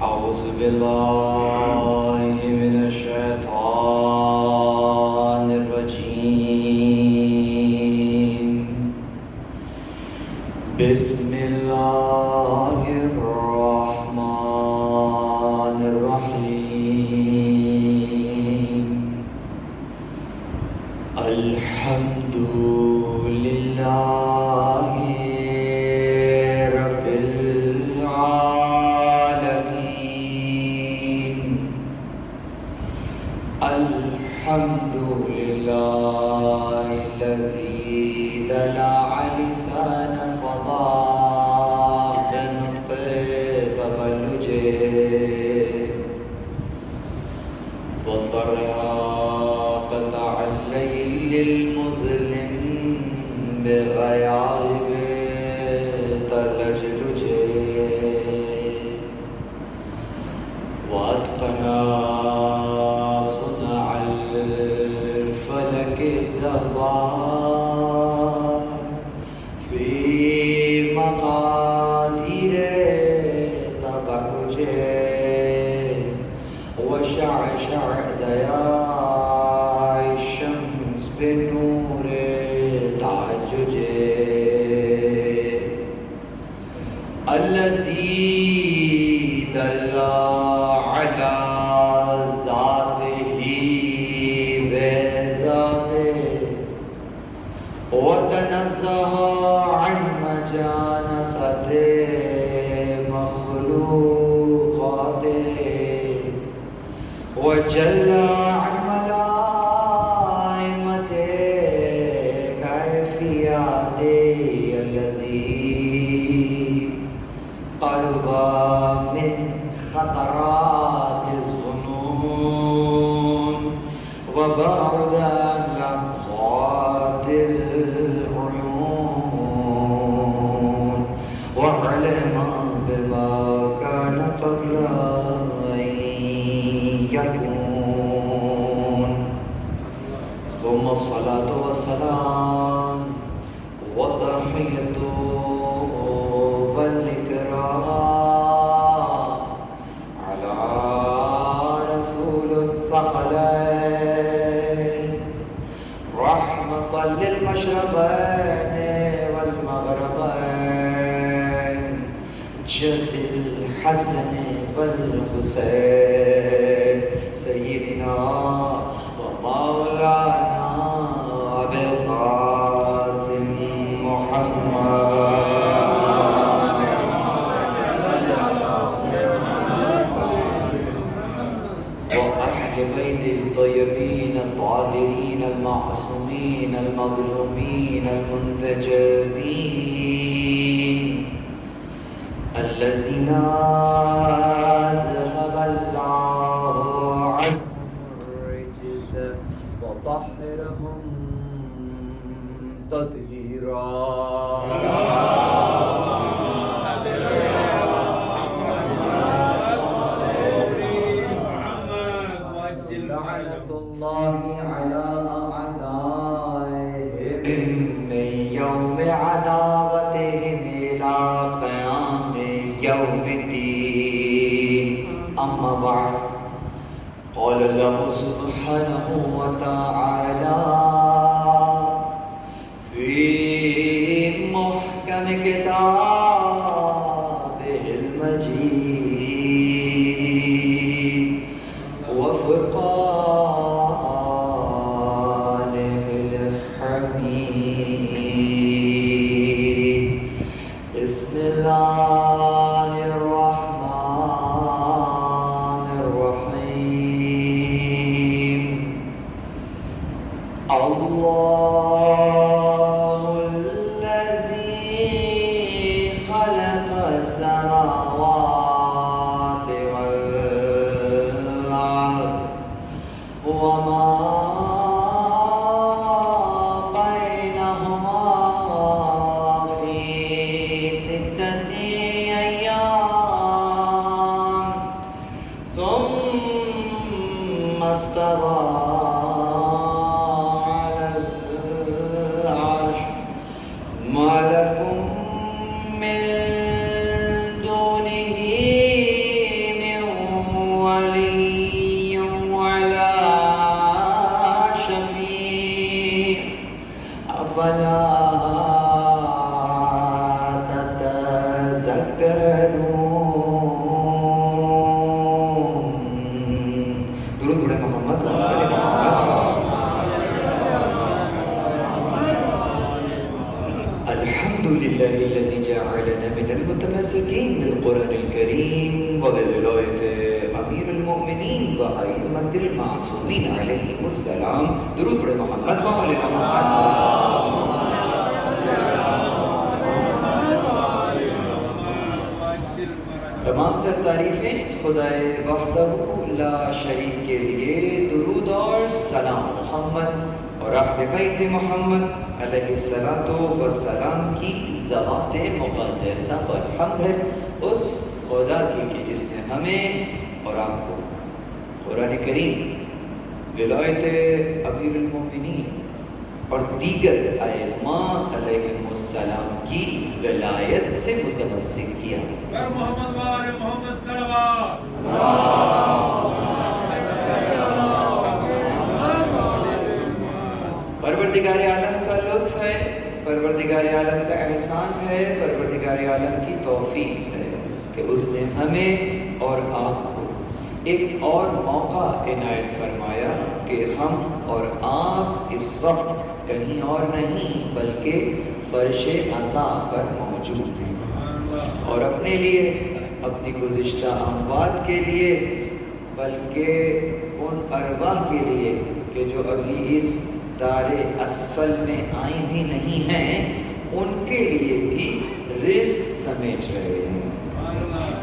أعوذ بالله من الشيطان الرجيم. بسم الله الرحمن الرحيم. الحمد لله رب العالمين. الحمد لله الذي دلع لسان صباح بنطق تبلجه وصرها قطع الليل المظلم بغياب تلجلجه وأتقنا صنع الفلك الدبار في مقادير تبرجه وشعشع ضياء الشمس بنور تعججه الذي دل على ذاته بذاته وتنزه عن مجانسة مخلوقاته وجل عن ملائمته كيفياته الذي قرب من خطرات الظنون وبعد عن لحظات العيون وعلم بما كان قبل أن يكون. ثم الصلاة والسلام وتحية والإكرام على رسول الثقلين رحمة للمشرقين والمغربين جد الحسن والحسين سيدنا ومولانا أبي القاسم محمد وأهل بيت الطيبين الطاهرين المعصومين المظلومين المنتجبين الذين أذهب الله عنهم الرجس وطهرهم تطهيرا. لعنة الله على أعدائهم من يوم عداوتهم إلى قيام يوم الدين. أما بعد، قال الله سبحانه وتعالى في محكم كتابه المجيد وفرقانه الحميد. بسم الله الرحمن الرحيم. الله الذي خلق السماوات والأرض وما بينهما في 6 أيام ثم استوى على العرش ما لكم من دونه من وبولایت امیر المؤمنین و ائمة المعصومین علیہم السلام. درود پڑھے محمد و آل محمد. تمام تر تعریفیں خدائے وحدہ لا شریک کے لیے. درود اور سلام محمد اور اہل بیت محمد علیہ السلام کی ذات مقدسہ پر حمد ہے اس خدا کی کہ جس نے ہمیں اور آپ کو قرآن کریم ولایت امیر المؤمنین اور دیگر ائمہ علیہم السلام کی ولایت سے متمسک کیا. محمد و آل محمد صلوات. پروردگار عالم کا لطف ہے، پروردگار عالم کا احسان ہے، پروردگار عالم کی توفیق ہے کہ اس نے ہمیں اور آپ کو ایک اور موقع عنایت فرمایا کہ ہم اور آپ اس وقت کہیں اور نہیں بلکہ فرش عزا پر موجود ہیں، اور اپنے لیے، اپنی گزشتہ اموات کے لیے، بلکہ ان ارواح کے لیے کہ جو ابھی اس دار اسفل میں آئی بھی نہیں ہیں، ان کے لیے بھی رزق سمیٹ رہے ہیں.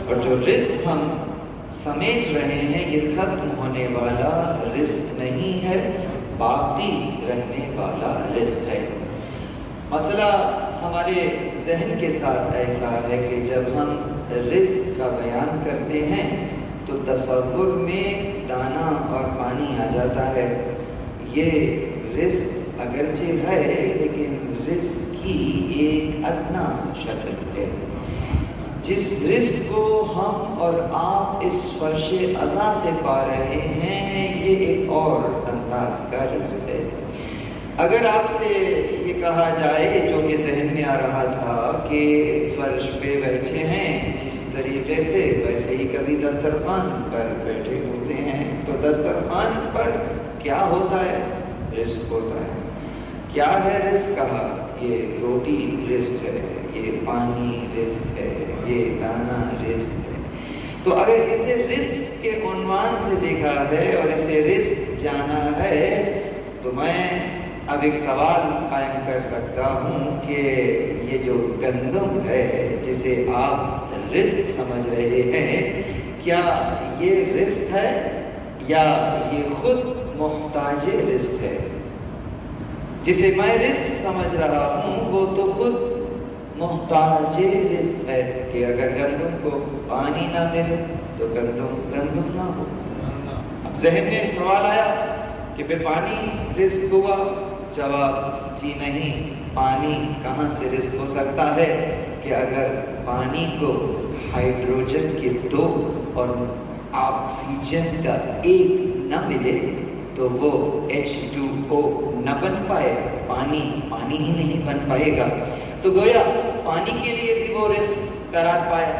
اور جو رزق ہم سمیٹ رہے ہیں یہ ختم ہونے والا رزق نہیں ہے، باقی رہنے والا رزق ہے. مسئلہ ہمارے ذہن کے ساتھ ایسا ہے کہ جب ہم رزق کا بیان کرتے ہیں تو تصور میں دانا اور پانی آ جاتا ہے. یہ رزق اگرچہ ہے لیکن رزق کی ایک ادنا شکل ہے. جس رزق کو ہم اور آپ اس فرش عزا سے پا رہے ہیں یہ ایک اور انداز کا رزق ہے. اگر آپ سے یہ کہا جائے جو کہ ذہن میں آ رہا تھا کہ فرش پہ بیٹھے ہیں جس طریقے سے ویسے ہی کبھی دسترخوان پر بیٹھے ہوتے ہیں تو دسترخوان پر کیا ہوتا ہے؟ رزق ہوتا ہے. کیا ہے رزق کہا؟ یہ روٹی رزق ہے، یہ پانی رزق ہے، یہ دانا رزق ہے. تو اگر اسے رزق کے عنوان سے دیکھا ہے اور اسے رزق جانا ہے تو میں اب ایک سوال قائم کر سکتا ہوں کہ یہ جو گندم ہے جسے آپ رزق سمجھ رہے ہیں، کیا یہ رزق ہے یا یہ خود محتاج رزق ہے؟ جسے میں رزق سمجھ رہا ہوں وہ تو خود محتاج رزق ہے کہ اگر گندم کو پانی نہ ملے تو گندم نہ ہو. اب ذہن میں سوال آیا کہ بے پانی رزق ہوا؟ جواب جی نہیں. پانی کہاں سے رزق ہو سکتا ہے کہ اگر پانی کو ہائیڈروجن کے 2 اور آکسیجن کا 1 نہ ملے تو وہ H2O نہ بن پائے، پانی ہی نہیں بن پائے گا. تو گویا پانی کے لیے بھی وہ رزق قرار پایا.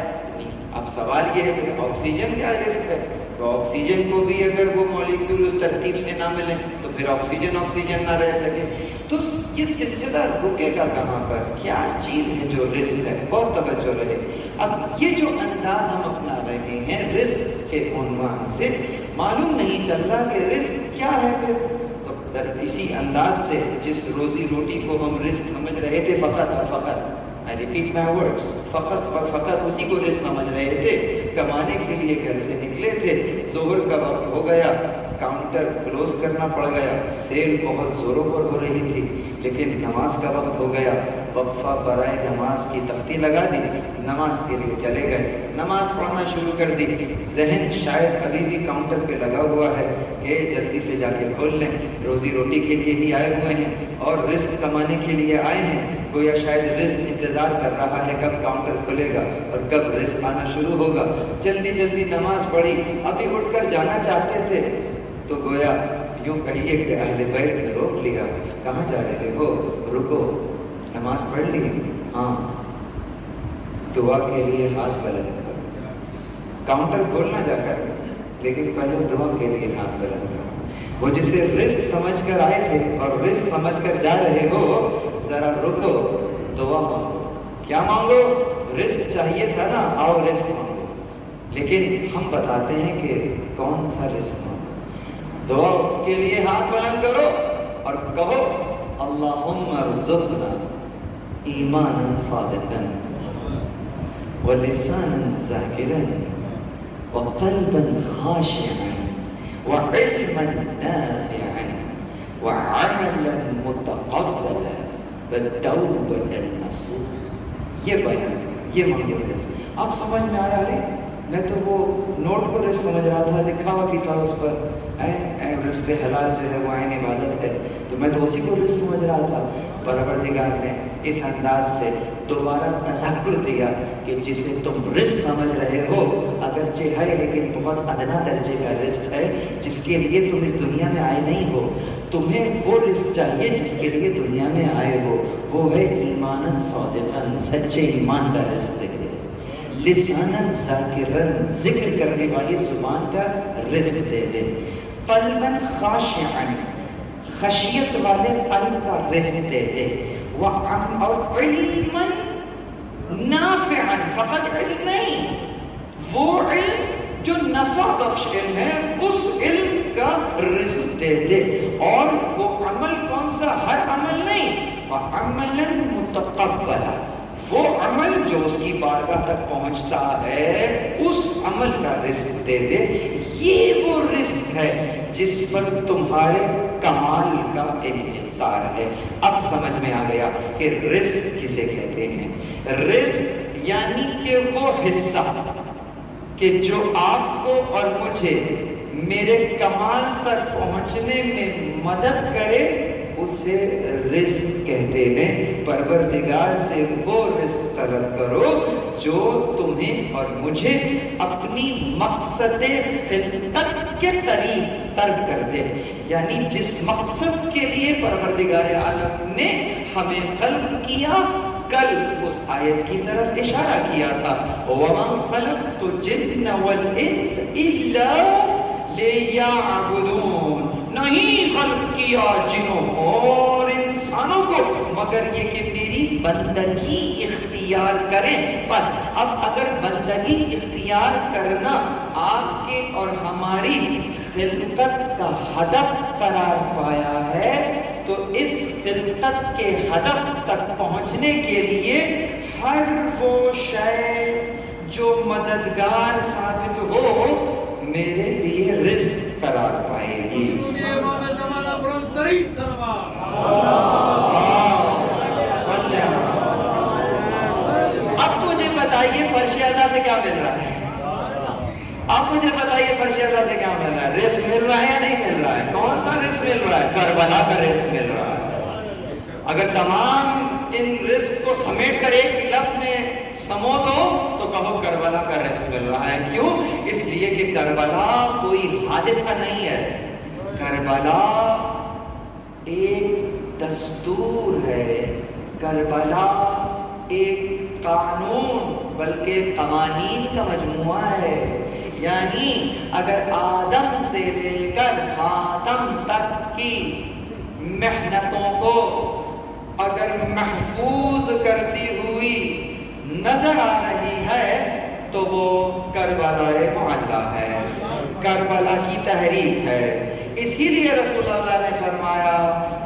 اب سوال یہ ہے کہ آکسیجن کیا رزق ہے؟ تو آکسیجن کو بھی اگر وہ مالیکول اس ترتیب سے نہ ملیں تو پھر آکسیجن نہ رہ سکے. تو یہ سلسلہ رکے گا کہاں پر؟ کیا چیز ہے جو رزق ہے؟ بہت توجہ رہے. اب یہ جو انداز ہم اپنا رہے ہیں رزق کے عنوان سے، معلوم نہیں چل رہا کہ رزق کیا ہے. پھر تو اسی انداز سے جس روزی روٹی کو ہم رزق سمجھ رہے تھے، فقط I repeat my words، فقط اسی کو رزق سمجھ رہے تھے، کمانے کے لیے گھر سے نکلے تھے، ظہر کا وقت ہو گیا، کاؤنٹر کلوز کرنا پڑ گیا، سیل بہت زوروں پر ہو رہی تھی، لیکن نماز کا وقت ہو گیا، وقفہ برائے نماز کی تختی لگا دی، نماز کے لیے چلے گئے، نماز پڑھنا شروع کر دی. ذہن شاید ابھی بھی کاؤنٹر پہ لگا ہوا ہے کہ جلدی سے جا کے کھول لیں، روزی روٹی کے لیے ہی آئے ہوئے ہیں اور رزق کمانے کے لیے آئے ہیں. گویا شاید رزق انتظار کر رہا ہے کب کاؤنٹر کھلے گا اور کب رزق آنا شروع ہوگا. جلدی نماز پڑھی، ابھی اٹھ کر جانا چاہتے تھے تو گویا یوں کہیے کہ اہل بیت نے روک لیا. کہاں جا رہے ہو؟ رکو، نماز پڑھ لی؟ ہاں. دعا کے لیے ہاتھ بلند کرو. کاؤنٹر کھولنا جا کر، لیکن پہلے دعا کے لیے ہاتھ بلند کرو. وہ جسے رزق سمجھ کر آئے تھے اور رزق سمجھ کر جا رہے ہو، ذرا رکو، دعا مانگو. کیا مانگو؟ رزق چاہیے تھا نا، آؤ رزق مانگو. لیکن ہم بتاتے ہیں کہ کون سا رزق ہو. دعا کے لیے ہاتھ بلند کرو اور کہو اللہم ارزقنا ایمانا صادقا ولسانا ذاکرا وقلبا خاشعا وعلما نافعا وعملا متقبلا وتوبة نصوح. یہ بیان یہ مانگے رزق. آپ سمجھ میں آیا؟ رہے میں تو وہ نوٹ کو رزق سمجھ رہا تھا، لکھا ہوا بھی تھا اس پر رزق حلال جو ہے وہ عین عبادت ہے، تو میں تو اسی کو رزق سمجھ رہا تھا. پروردگار نے اس انداز سے دوبارہ تذکر دیا کہ جسے تم رزق سمجھ رہے ہو اگرچہ ہے لیکن بہت ادنا درجے کا رزق ہے جس کے لیے تم اس دنیا میں آئے نہیں ہو. تمہیں وہ رزق چاہیے جس کے لیے دنیا میں آئے ہو، وہ ہے ایماناً صادقاً، سچے ایمان کا رزق دے دے. لساناً ذاکراً، ذکر کرنے والی زبان کا رزق دے دے. قلباً خاشعاً، خشیت والے قلب کا رزق دے دے. اور علماً نافعاً، فقط علم نہیں، وہ علم جو نفع بخش علم ہے اس علم کا رزق دے دے. اور وہ عمل کون سا؟ ہر عمل نہیں، وعملاً متقبلا، وہ عمل جو اس کی بارگاہ تک پہنچتا ہے اس عمل کا رزق دے دے. یہ وہ رزق ہے جس پر تمہارے کمال کا انحصار ہے. اب سمجھ میں آ گیا کہ رزق کسے کہتے ہیں. رزق یعنی کہ وہ حصہ کہ جو آپ کو اور مجھے میرے کمال تک پہنچنے میں مدد کرے اسے رزق کہتے ہیں. پروردگار سے وہ رزق طلب کرو جو تمہیں اور مجھے اپنی مقصد خلقت کے قریب ترک کر دے. یعنی جس مقصد کے لیے پروردگار عالم نے ہمیں خلق کیا، کل اس آیت کی طرف اشارہ کیا تھا، وَمَا خَلَقْتُ الْجِنَّ وَالْإِنسَ إِلَّا لِيَعْبُدُونَ. نہیں خلق کیا جنوں اور انسانوں کو مگر یہ کہ میری بندگی اختیار کریں. بس اب اگر بندگی اختیار کرنا آپ کے اور ہماری خلقت کا ہدف قرار پایا ہے تو اس خلقت کے ہدف تک پہنچنے کے لیے ہر وہ شے جو مددگار ثابت ہو میرے لیے رزق قرار پائے گی. اب مجھے بتائیے فرش اعلیٰ سے کیا مل رہا ہے؟ اب مجھے بتائیے فرش اعلیٰ سے کیا مل رہا ہے؟ رزق مل رہا ہے یا نہیں مل رہا ہے؟ کون سا رزق مل رہا ہے؟ کربلا کا رزق مل رہا ہے. اگر تمام ان رزق کو سمیٹ کر ایک لفظ میں سمو دو تو کہو کربلا کا رزق مل رہا ہے. کیوں؟ اس لیے کہ کربلا کوئی حادثہ نہیں ہے. کربلا ایک دستور ہے، کربلا ایک قانون بلکہ قوانین کا مجموعہ ہے. یعنی اگر آدم سے لے کر خاتم تک کی محنتوں کو اگر محفوظ کرتی ہوئی نظر آ رہی ہے تو وہ کربلا معلیٰ ہے، کربلا کی تحریک ہے. اسی لیے رسول اللہ نے فرمایا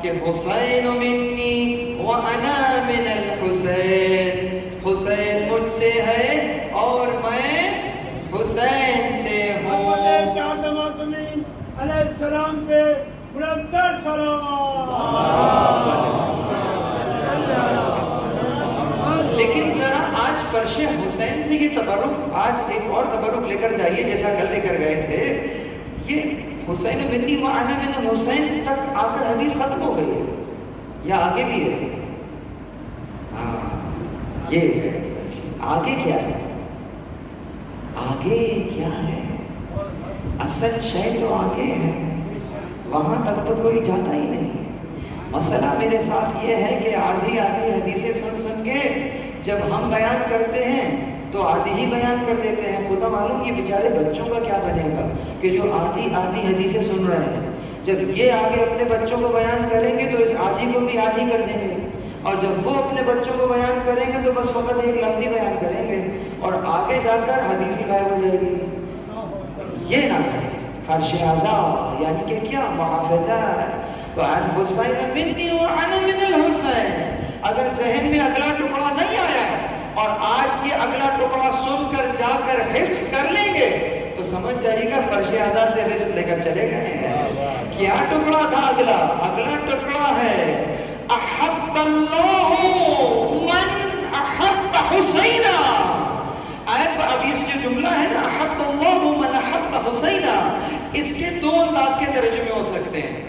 کہ حسین منی وانا من الحسین، حسین مجھ سے ہے اور میں حسین سے ہوں. چار معصومین علیہ السلام کے مقدر لیکن ذرا آج فرش حسین سے یہ تبرک، آج ایک اور تبرک لے کر جائیے جیسا کل لے کر گئے تھے. یہ حسین منی وانا من الحسین تک آ کر حدیث ختم ہو گئی ہے یا آگے بھی ہے؟ ہاں یہ ہے. آگے کیا ہے؟ آگے کیا ہے؟ اصل شے تو آگے ہے، وہاں تک تو کوئی جاتا ہی نہیں. مسئلہ میرے ساتھ یہ ہے کہ آدھی حدیثیں سن کے جب ہم بیان کرتے ہیں تو آدھی ہی بیان کر دیتے ہیں. خدا معلوم یہ بیچارے بچوں کا کیا بنے گا کہ جو آدھی حدیثیں سن رہے ہیں. جب یہ آگے اپنے بچوں کو بیان کریں گے تو اس آدھی کو بھی آدھی کر دیں گے اور جب وہ اپنے بچوں کو بیان کریں گے تو بس فقط ایک لفظ ہی بیان کریں گے اور آگے جا کر حدیث ہی غائب ہو جائے گی. یہ نہ کریں. فرش اعضا یعنی کہ کیا محافظہ. تو عن حسین منی وعن من الحسین. اگر ذہن میں اگلا ٹکڑا نہیں آیا اور آج یہ اگلا ٹکڑا سن کر جا کر حفظ کر لیں گے تو سمجھ جائیے گا فرش اعضا سے رزق لے کر چلے گئے ہیں. کیا ٹکڑا تھا اگلا؟ اگلا ٹکڑا ہے احب اللہ من احب حسینا. اب اس جو جملہ ہے نا احب اللہ من احب حسینا، اس کے دو انداز کے ترجمے ہو سکتے ہیں.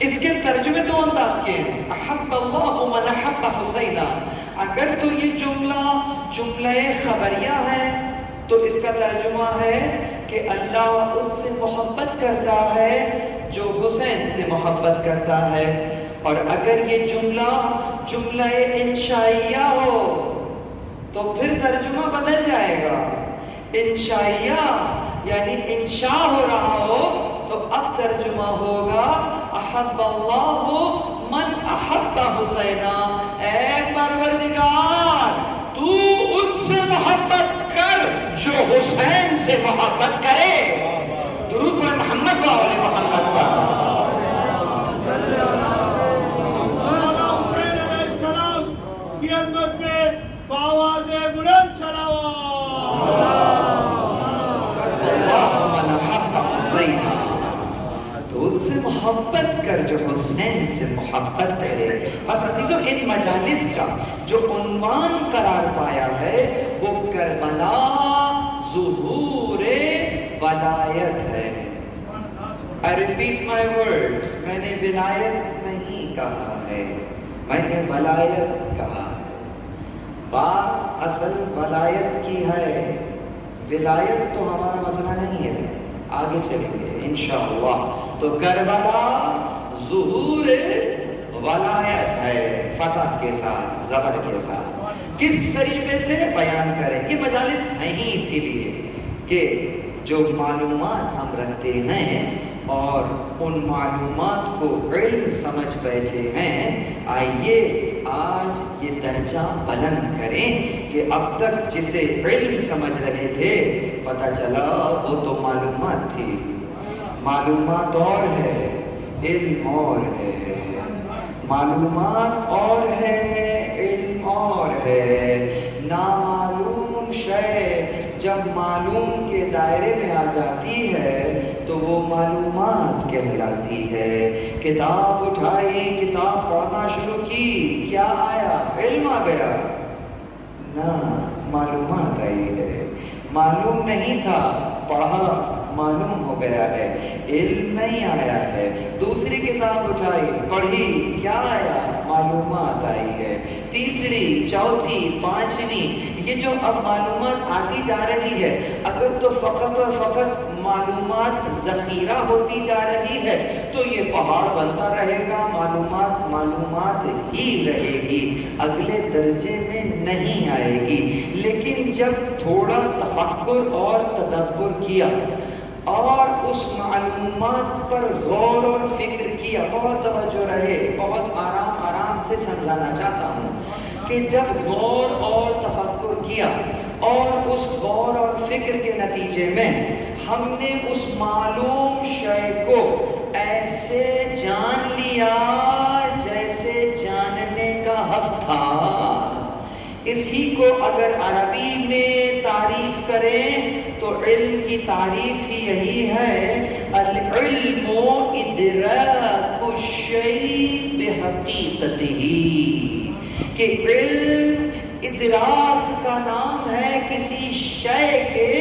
اس کے ترجمے دو انداز کے ہیں. احب اللہ من احب حسینا، اگر تو یہ جملہ خبریہ ہے تو اس کا ترجمہ ہے کہ اللہ اس سے محبت کرتا ہے جو حسین سے محبت کرتا ہے. اور اگر یہ جملہ انشائیہ ہو تو پھر ترجمہ بدل جائے گا. انشائیہ یعنی انشاء ہو رہا ہو تو اب ترجمہ ہوگا احب اللہ من احب حسینا. اے پروردگار تو ان سے محبت کر جو حسین سے محبت کرے. درود پڑھیں محمد و آل محمد پر. حسین علیہ السلام کی عظمت میں بآواز بلند صلوات. اللہ من احب حسینا، تو اس سے محبت کر جو حسین سے محبت کرے. بس عزیزو ان مجالس کا جو عنوان قرار پایا ہے وہ کربلا ظہور ولایت ہے. I repeat my words. میں نے ولایت نہیں کہا ہے، میں نے ولایت کہا. بات اصل ولایت کی ہے. ولایت تو ہمارا مسئلہ نہیں ہے، آگے چلیں گے انشاءاللہ. تو کربلا ظہور ولایت ہے، فتح کے ساتھ، زبر کے ساتھ. کس طریقے سے بیان کریں؟ یہ مجالس ہیں ہی اسی لیے کہ جو معلومات ہم رکھتے ہیں اور ان معلومات کو علم سمجھ بیٹھے ہیں، آئیے آج یہ درجہ بلند کریں کہ اب تک جسے علم سمجھ رہے تھے پتہ چلا وہ تو معلومات تھی. معلومات اور ہے، علم اور ہے. معلومات اور ہے، علم اور ہے. نامعلوم شے جب معلوم کے دائرے میں آ جاتی ہے تو وہ معلومات کہلاتی ہے. کتاب اٹھائی، کتاب پڑھنا شروع کی، کیا آیا؟ علم آ گیا؟ نہ، معلومات آئی ہے. معلوم نہیں تھا، پڑھا، معلوم ہو گیا ہے. علم نہیں آیا ہے. دوسری کتاب اٹھائی، پڑھی، کیا آیا؟ معلومات آئی ہے. تیسری، چوتھی، پانچویں، یہ جو اب معلومات آتی جا رہی ہے، اگر تو فقط اور فقط معلومات ذخیرہ ہوتی جا رہی ہے تو یہ پہاڑ بنتا رہے گا. معلومات ہی رہے گی، اگلے درجے میں نہیں آئے گی. لیکن جب تھوڑا تفکر اور تدبر کیا اور اس معلومات پر غور اور فکر کیا، بہت توجہ رہے، بہت آرام سے سمجھانا چاہتا ہوں کہ جب غور اور تفکر کیا اور اس غور اور فکر کے نتیجے میں ہم نے اس معلوم شے کو ایسے جان لیا جیسے جاننے کا حق تھا. اسی کو اگر عربی میں تعریف کریں تو علم کی تعریف ہی یہی ہے، العلم ادراک الشیء بحقیقتہ. کہ علم ادراک کا نام ہے کسی شے کے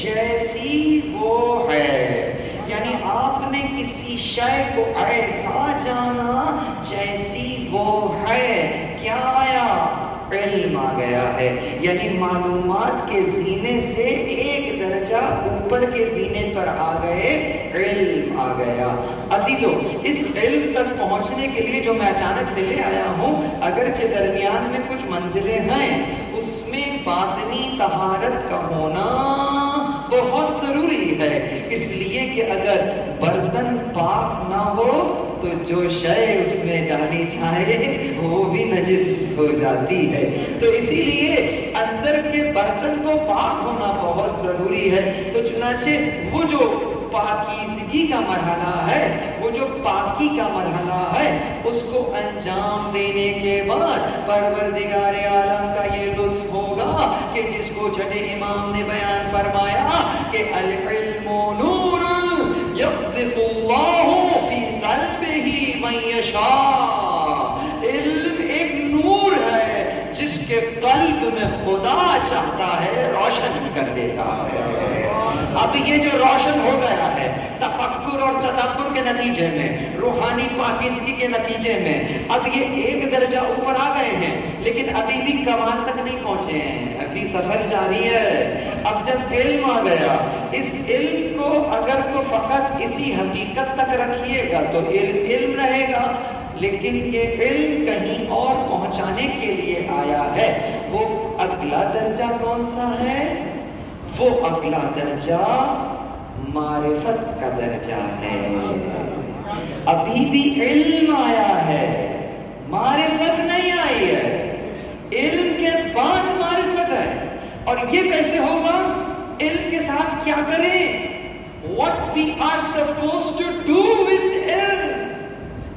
جیسی وہ ہے. یعنی آپ نے کسی شے کو ایسا جانا جیسی وہ ہے. کیا آیا؟ علم آ گیا ہے. یعنی معلومات کے زینے سے ایک درجہ اوپر کے زینے پر آ گئے، علم آ گیا. عزیزو، اس علم تک پہنچنے کے لیے جو میں اچانک سے لے آیا ہوں، اگرچہ درمیان میں کچھ منزلیں ہیں، اس میں باطنی طہارت کا ہونا بہت ضروری ہے. اس لیے کہ اگر برتن پاک نہ ہو تو جو شے اس میں ڈالی جائے وہ بھی نجس ہو جاتی ہے. تو اسی لیے اندر کے برتن کو پاک ہونا بہت ضروری ہے. تو چنانچہ وہ جو پاکیزگی کا مرحلہ ہے، وہ جو پاکی کا مرحلہ ہے، اس کو انجام دینے کے بعد پروردگار عالم کا یہ لطف ہوگا کہ جس کو چھٹے امام نے بیان فرمایا کہ العلم نور یقذف اللہ فی قلبہ من یشاء. علم ایک نور ہے جس کے قلب میں خدا چاہتا ہے روشن کر دیتا ہے. اب یہ جو روشن ہو گیا ہے تفکر اور تدبر کے نتیجے میں، روحانی پاکیزگی کے نتیجے میں، اب یہ ایک درجہ اوپر آ گئے ہیں، لیکن ابھی بھی کمال تک نہیں پہنچے ہیں، ابھی سفر جاری ہے. اب جب علم آ گیا، اس علم کو اگر تو فقط اسی حقیقت تک رکھیے گا تو علم رہے گا، لیکن یہ علم کہیں اور پہنچانے کے لیے آیا ہے. وہ اگلا درجہ کون سا ہے؟ وہ اگلا درجہ معرفت کا درجہ ہے. ابھی بھی علم آیا ہے، معرفت نہیں آئی ہے. علم کے بعد معرفت ہے. اور یہ کیسے ہوگا؟ علم کے ساتھ کیا کریں؟ What we are supposed to do with علم.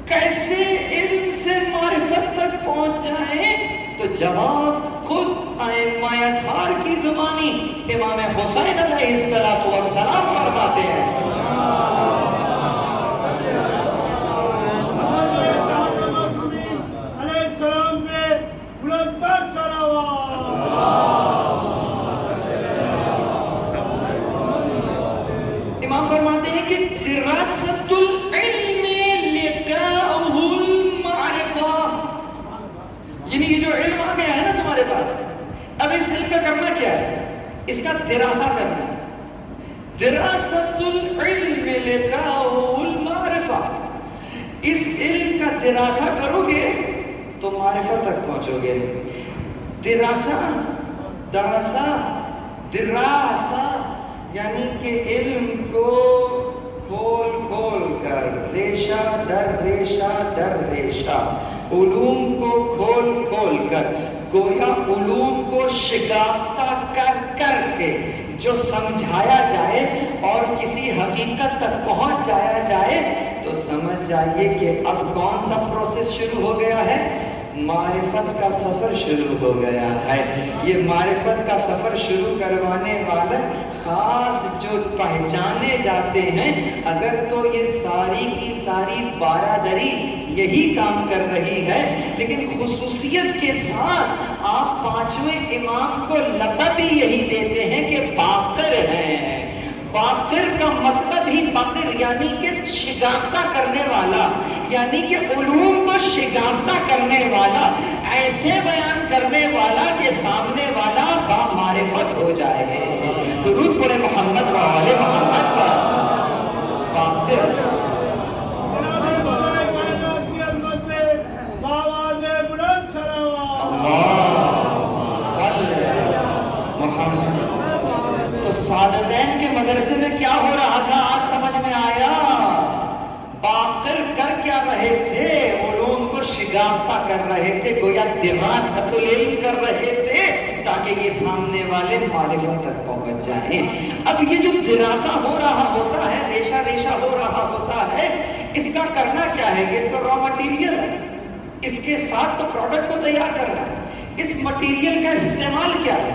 کیسے علم سے معرفت تک پہنچ جائیں؟ تو جواب خود ائمہ اطہار کی زبانی امام حسین علیہ السلام فرماتے ہیں. علیہ السلام پہ بلندتر صلوات. امام فرماتے ہیں کہ دراست العلم لقاؤہ المعرفہ، یعنی یہ جو علم آ گیا ہے نا تمہارے پاس، اب اس علم کا کرنا کیا ہے؟ اس کا دراسہ کرنا. دراست العلم لقاؤہ المعرفہ. اس علم کا دراسہ کرو گے تو معرفت تک پہنچو گے. دراسہ یعنی کہ علم کو کھول کر، ریشہ در ریشہ، علوم کو کھول کر، گویا علوم کو شگافتہ کر کے جو سمجھایا جائے اور کسی حقیقت تک پہنچ جایا جائے تو سمجھ جائیے کہ اب کون سا پروسیس شروع ہو گیا ہے؟ معرفت کا سفر شروع ہو گیا ہے. یہ معرفت کا سفر شروع کروانے والے خاص جو پہچانے جاتے ہیں، اگر تو یہ ساری کی ساری بارادری یہی کام کر رہی ہے، لیکن خصوصیت کے ساتھ آپ پانچویں امام کو لقب ہی یہی دیتے ہیں کہ باقر ہیں. باقر کا مطلب ہی باقر یعنی کہ شگافتہ کرنے والا، یعنی کہ علوم کو شگافتہ کرنے والا، ایسے بیان کرنے والا کہ سامنے والا با معرفت ہو جائے. درود پڑھے محمد و آل محمد پر. باقر کی عظمت میں آواز بلند صلوات. محمد. تو سعادتین کے مدرسے میں کیا ہو رہا تھا آج سمجھ میں آیا. باقر کر کیا رہے تھے؟ علوم کو شگافتہ کر رہے تھے، گویا دراست العلم کر رہے تھے تاکہ یہ سامنے والے معرفت تک پہنچ جائیں. اب یہ جو دراسہ ہو رہا ہوتا ہے، ریشہ ہو رہا ہوتا ہے، اس کا کرنا کیا ہے؟ یہ تو را مٹیریل ہے، اس کے ساتھ تو پروڈکٹ کو تیار کرنا ہے. اس مٹیریل کا استعمال کیا ہے؟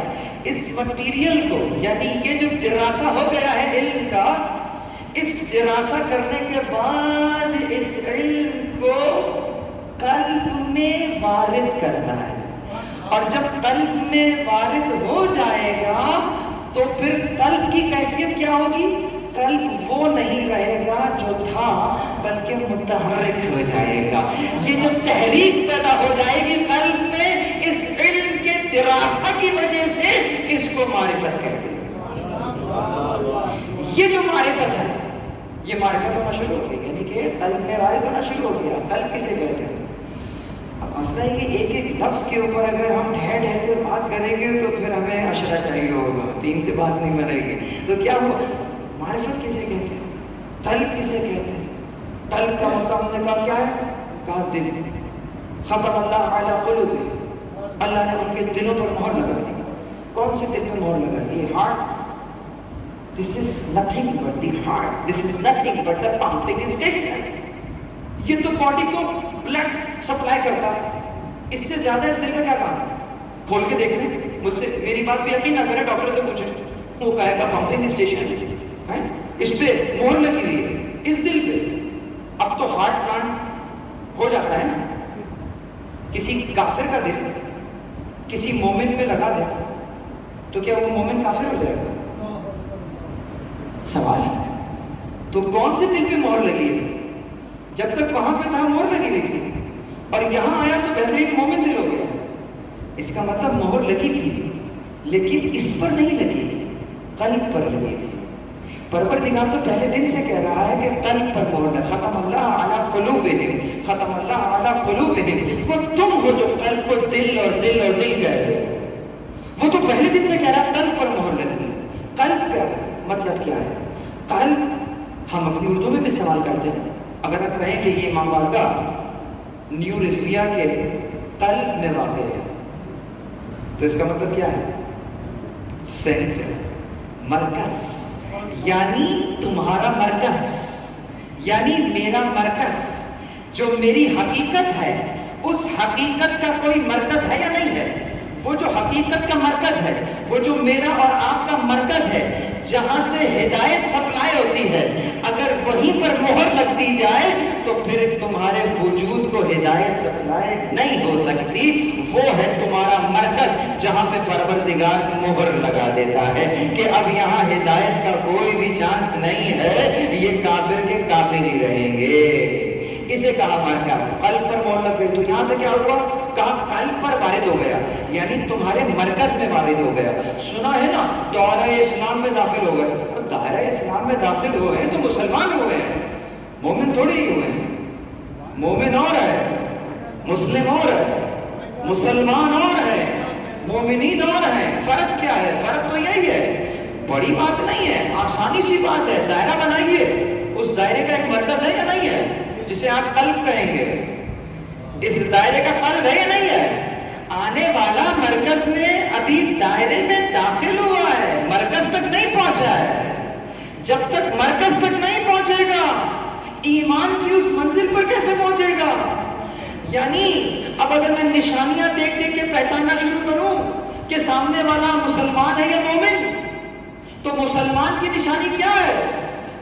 اس مٹیریل کو، یعنی یہ جو دراسہ ہو گیا ہے علم کا، اس دراسہ کرنے کے بعد اس علم کو قلب میں وارد کرنا ہے. اور جب قلب میں وارد ہو جائے گا تو پھر قلب کی کیفیت کیا ہوگی؟ قلب وہ نہیں رہے گا جو تھا، بلکہ متحرک ہو جائے گا. یہ جو تحریک پیدا ہو جائے گی قلب میں اس علم کے دراسہ کی وجہ سے، اس کو معرفت کہتے ہیں. یہ جو معرفت ہے، یہ معرفت ہونا شروع ہو گئی، یعنی کہ قلب میں وارد ہونا شروع ہو گیا. قلب کسے کہتے ہیں؟ اب مسئلہ ہے کہ ایک ایک لفظ کے اوپر اگر ہم ٹھہر کر بات کریں گے تو پھر ہمیں اشرا چاہیے ہوگا، 3 سے بات نہیں بنے گی. تو کیا ہو؟ معرفت کسے کہتے ہیں؟ قلب کسے کہتے ہیں؟ قلب کا مطلب ہم نے کہا کیا ہے؟ کہا دل. ختم اللہ علی قلوبہم, اللہ نے ان کے دلوں پر مہر لگا دی. کون سے دل پر مہر لگا دی؟ Heart. This is nothing but the heart. This is nothing but the pumping station. یہ تو باڈی کو بلڈ سپلائی کرتا ہے, اس سے زیادہ اس دل کا کیا کام ہے؟ کھول کے دیکھ لیں, مجھ سے میری بات پہ یقین نہ کریں, ڈاکٹر سے پوچھیں, وہ کہے گا پمپنگ اسٹیشن ہے, اس پہ مہر لگی ہوئی ہے, اس دل پہ. اب تو ہارٹ پلانٹ ہو جاتا ہے نا, کسی کافر کا دل کسی مومن میں لگا دے تو کیا وہ مومن کافر ہو جائے گا؟ سوال ہے. تو کون سے دل پہ مہر لگی ہے؟ جب تک وہاں پہ تھا مہر لگی ہوئی تھی, اور یہاں آیا تو بہترین مومن دل ہو گیا. اس کا مطلب مہر لگی تھی, لیکن اس پر نہیں لگی, قلب پر لگی تھی. پروردگار تو پہلے دن سے کہہ رہا ہے کہ قلب پر مہر لگا. ختم اللہ علی قلوبہم, ختم اللہ علی قلوبہم. وہ تم ہو جو قلب کو دل اور دل اور دل کہہ رہے ہو. وہ تو پہلے دن سے کہہ رہا ہے قلب پر مہر لگی. قلب کا مطلب کیا ہے؟ قلب ہم اپنی اردو میں بھی استعمال کرتے ہیں. اگر آپ کہیں کہ یہ امام بارگاہ نیو رسویہ کے قلب میں واقع ہے, تو اس کا مطلب کیا ہے؟ سینٹر, مرکز, یعنی تمہارا مرکز, یعنی میرا مرکز. جو میری حقیقت ہے, اس حقیقت کا کوئی مرکز ہے یا نہیں ہے؟ وہ جو حقیقت کا مرکز ہے, وہ جو میرا اور آپ کا مرکز ہے, جہاں سے ہدایت سپلائی ہوتی ہے, اگر وہیں پر مہر لگ دی جائے تو پھر تمہارے وجود کو ہدایت سپلائی نہیں ہو سکتی. وہ ہے تمہارا مرکز جہاں پہ پروردگار مہر لگا دیتا ہے کہ اب یہاں ہدایت کا کوئی بھی چانس نہیں ہے, یہ کافر کے کافر ہی رہیں گے. اسے کہا مرکز. قلب پر مہر لگ گئی تو یہاں پہ کیا ہوا؟ کہا قلب پر وارد ہو گیا, یعنی تمہارے مرکز میں وارد ہو گیا. سنا ہے نا دائرہ اسلام میں داخل ہو گئے. تو دائرہ اسلام میں داخل ہوئے ہیں تو مسلمان ہوئے ہیں, مومن تھوڑی ہی ہوئے ہیں. مومن اور ہے, مسلم اور ہے, مسلمان اور ہے, مومنین اور ہے. فرق کیا ہے؟ فرق تو یہی ہے, بڑی بات نہیں ہے, آسانی سی بات ہے. دائرہ بنائیے, اس دائرے کا ایک مرکز ہے یا نہیں ہے جسے آپ قلب کہیں گے؟ اس دائرے کا قلب ہے یا نہیں ہے؟ آنے والا مرکز میں ابھی دائرے میں داخل ہوا ہے, مرکز تک نہیں پہنچا ہے. جب تک مرکز تک نہیں پہنچے گا, ایمان کی اس منزل پر کیسے پہنچے گا؟ یعنی اب اگر میں نشانیاں دیکھ دیکھ کے پہچاننا شروع کروں کہ سامنے والا مسلمان ہے یا مومن, تو مسلمان کی نشانی کیا ہے؟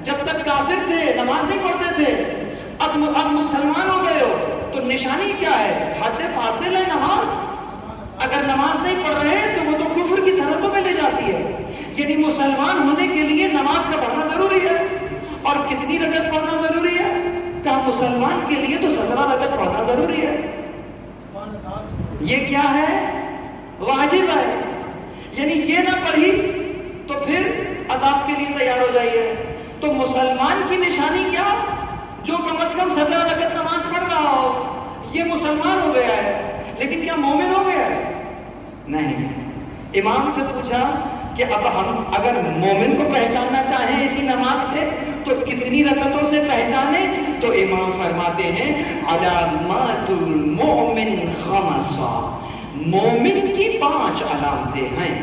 جب تک کافر تھے, نماز نہیں پڑھتے تھے, اب مسلمان ہو گئے ہو تو نشانی کیا ہے؟ حد فاصل ہے نماز. اگر نماز نہیں پڑھ رہے تو وہ تو کفر کی سرحدوں میں لے جاتی ہے. یعنی مسلمان ہونے کے لیے نماز کا پڑھنا ضروری ہے. اور کتنی رکعت پڑھنا ضروری ہے؟ کہ مسلمان کے لیے تو 17 رکعت پڑھنا ضروری ہے. یہ کیا ہے؟ واجب ہے. یعنی یہ نہ پڑھی تو پھر عذاب کے لیے تیار ہو جائیے. تو مسلمان کی نشانی کیا؟ جو کم از کم 17 رکعت نماز پڑھ رہا ہو, یہ مسلمان ہو گیا ہے. لیکن کیا مومن ہو گیا ہے؟ نہیں. امام سے پوچھا کہ اب ہم اگر مومن کو پہچاننا چاہیں اسی نماز سے تو کتنی رکعتوں سے پہچانیں؟ تو امام فرماتے ہیں علامات المؤمن خمسہ, مومن کی 5 علامتیں ہیں.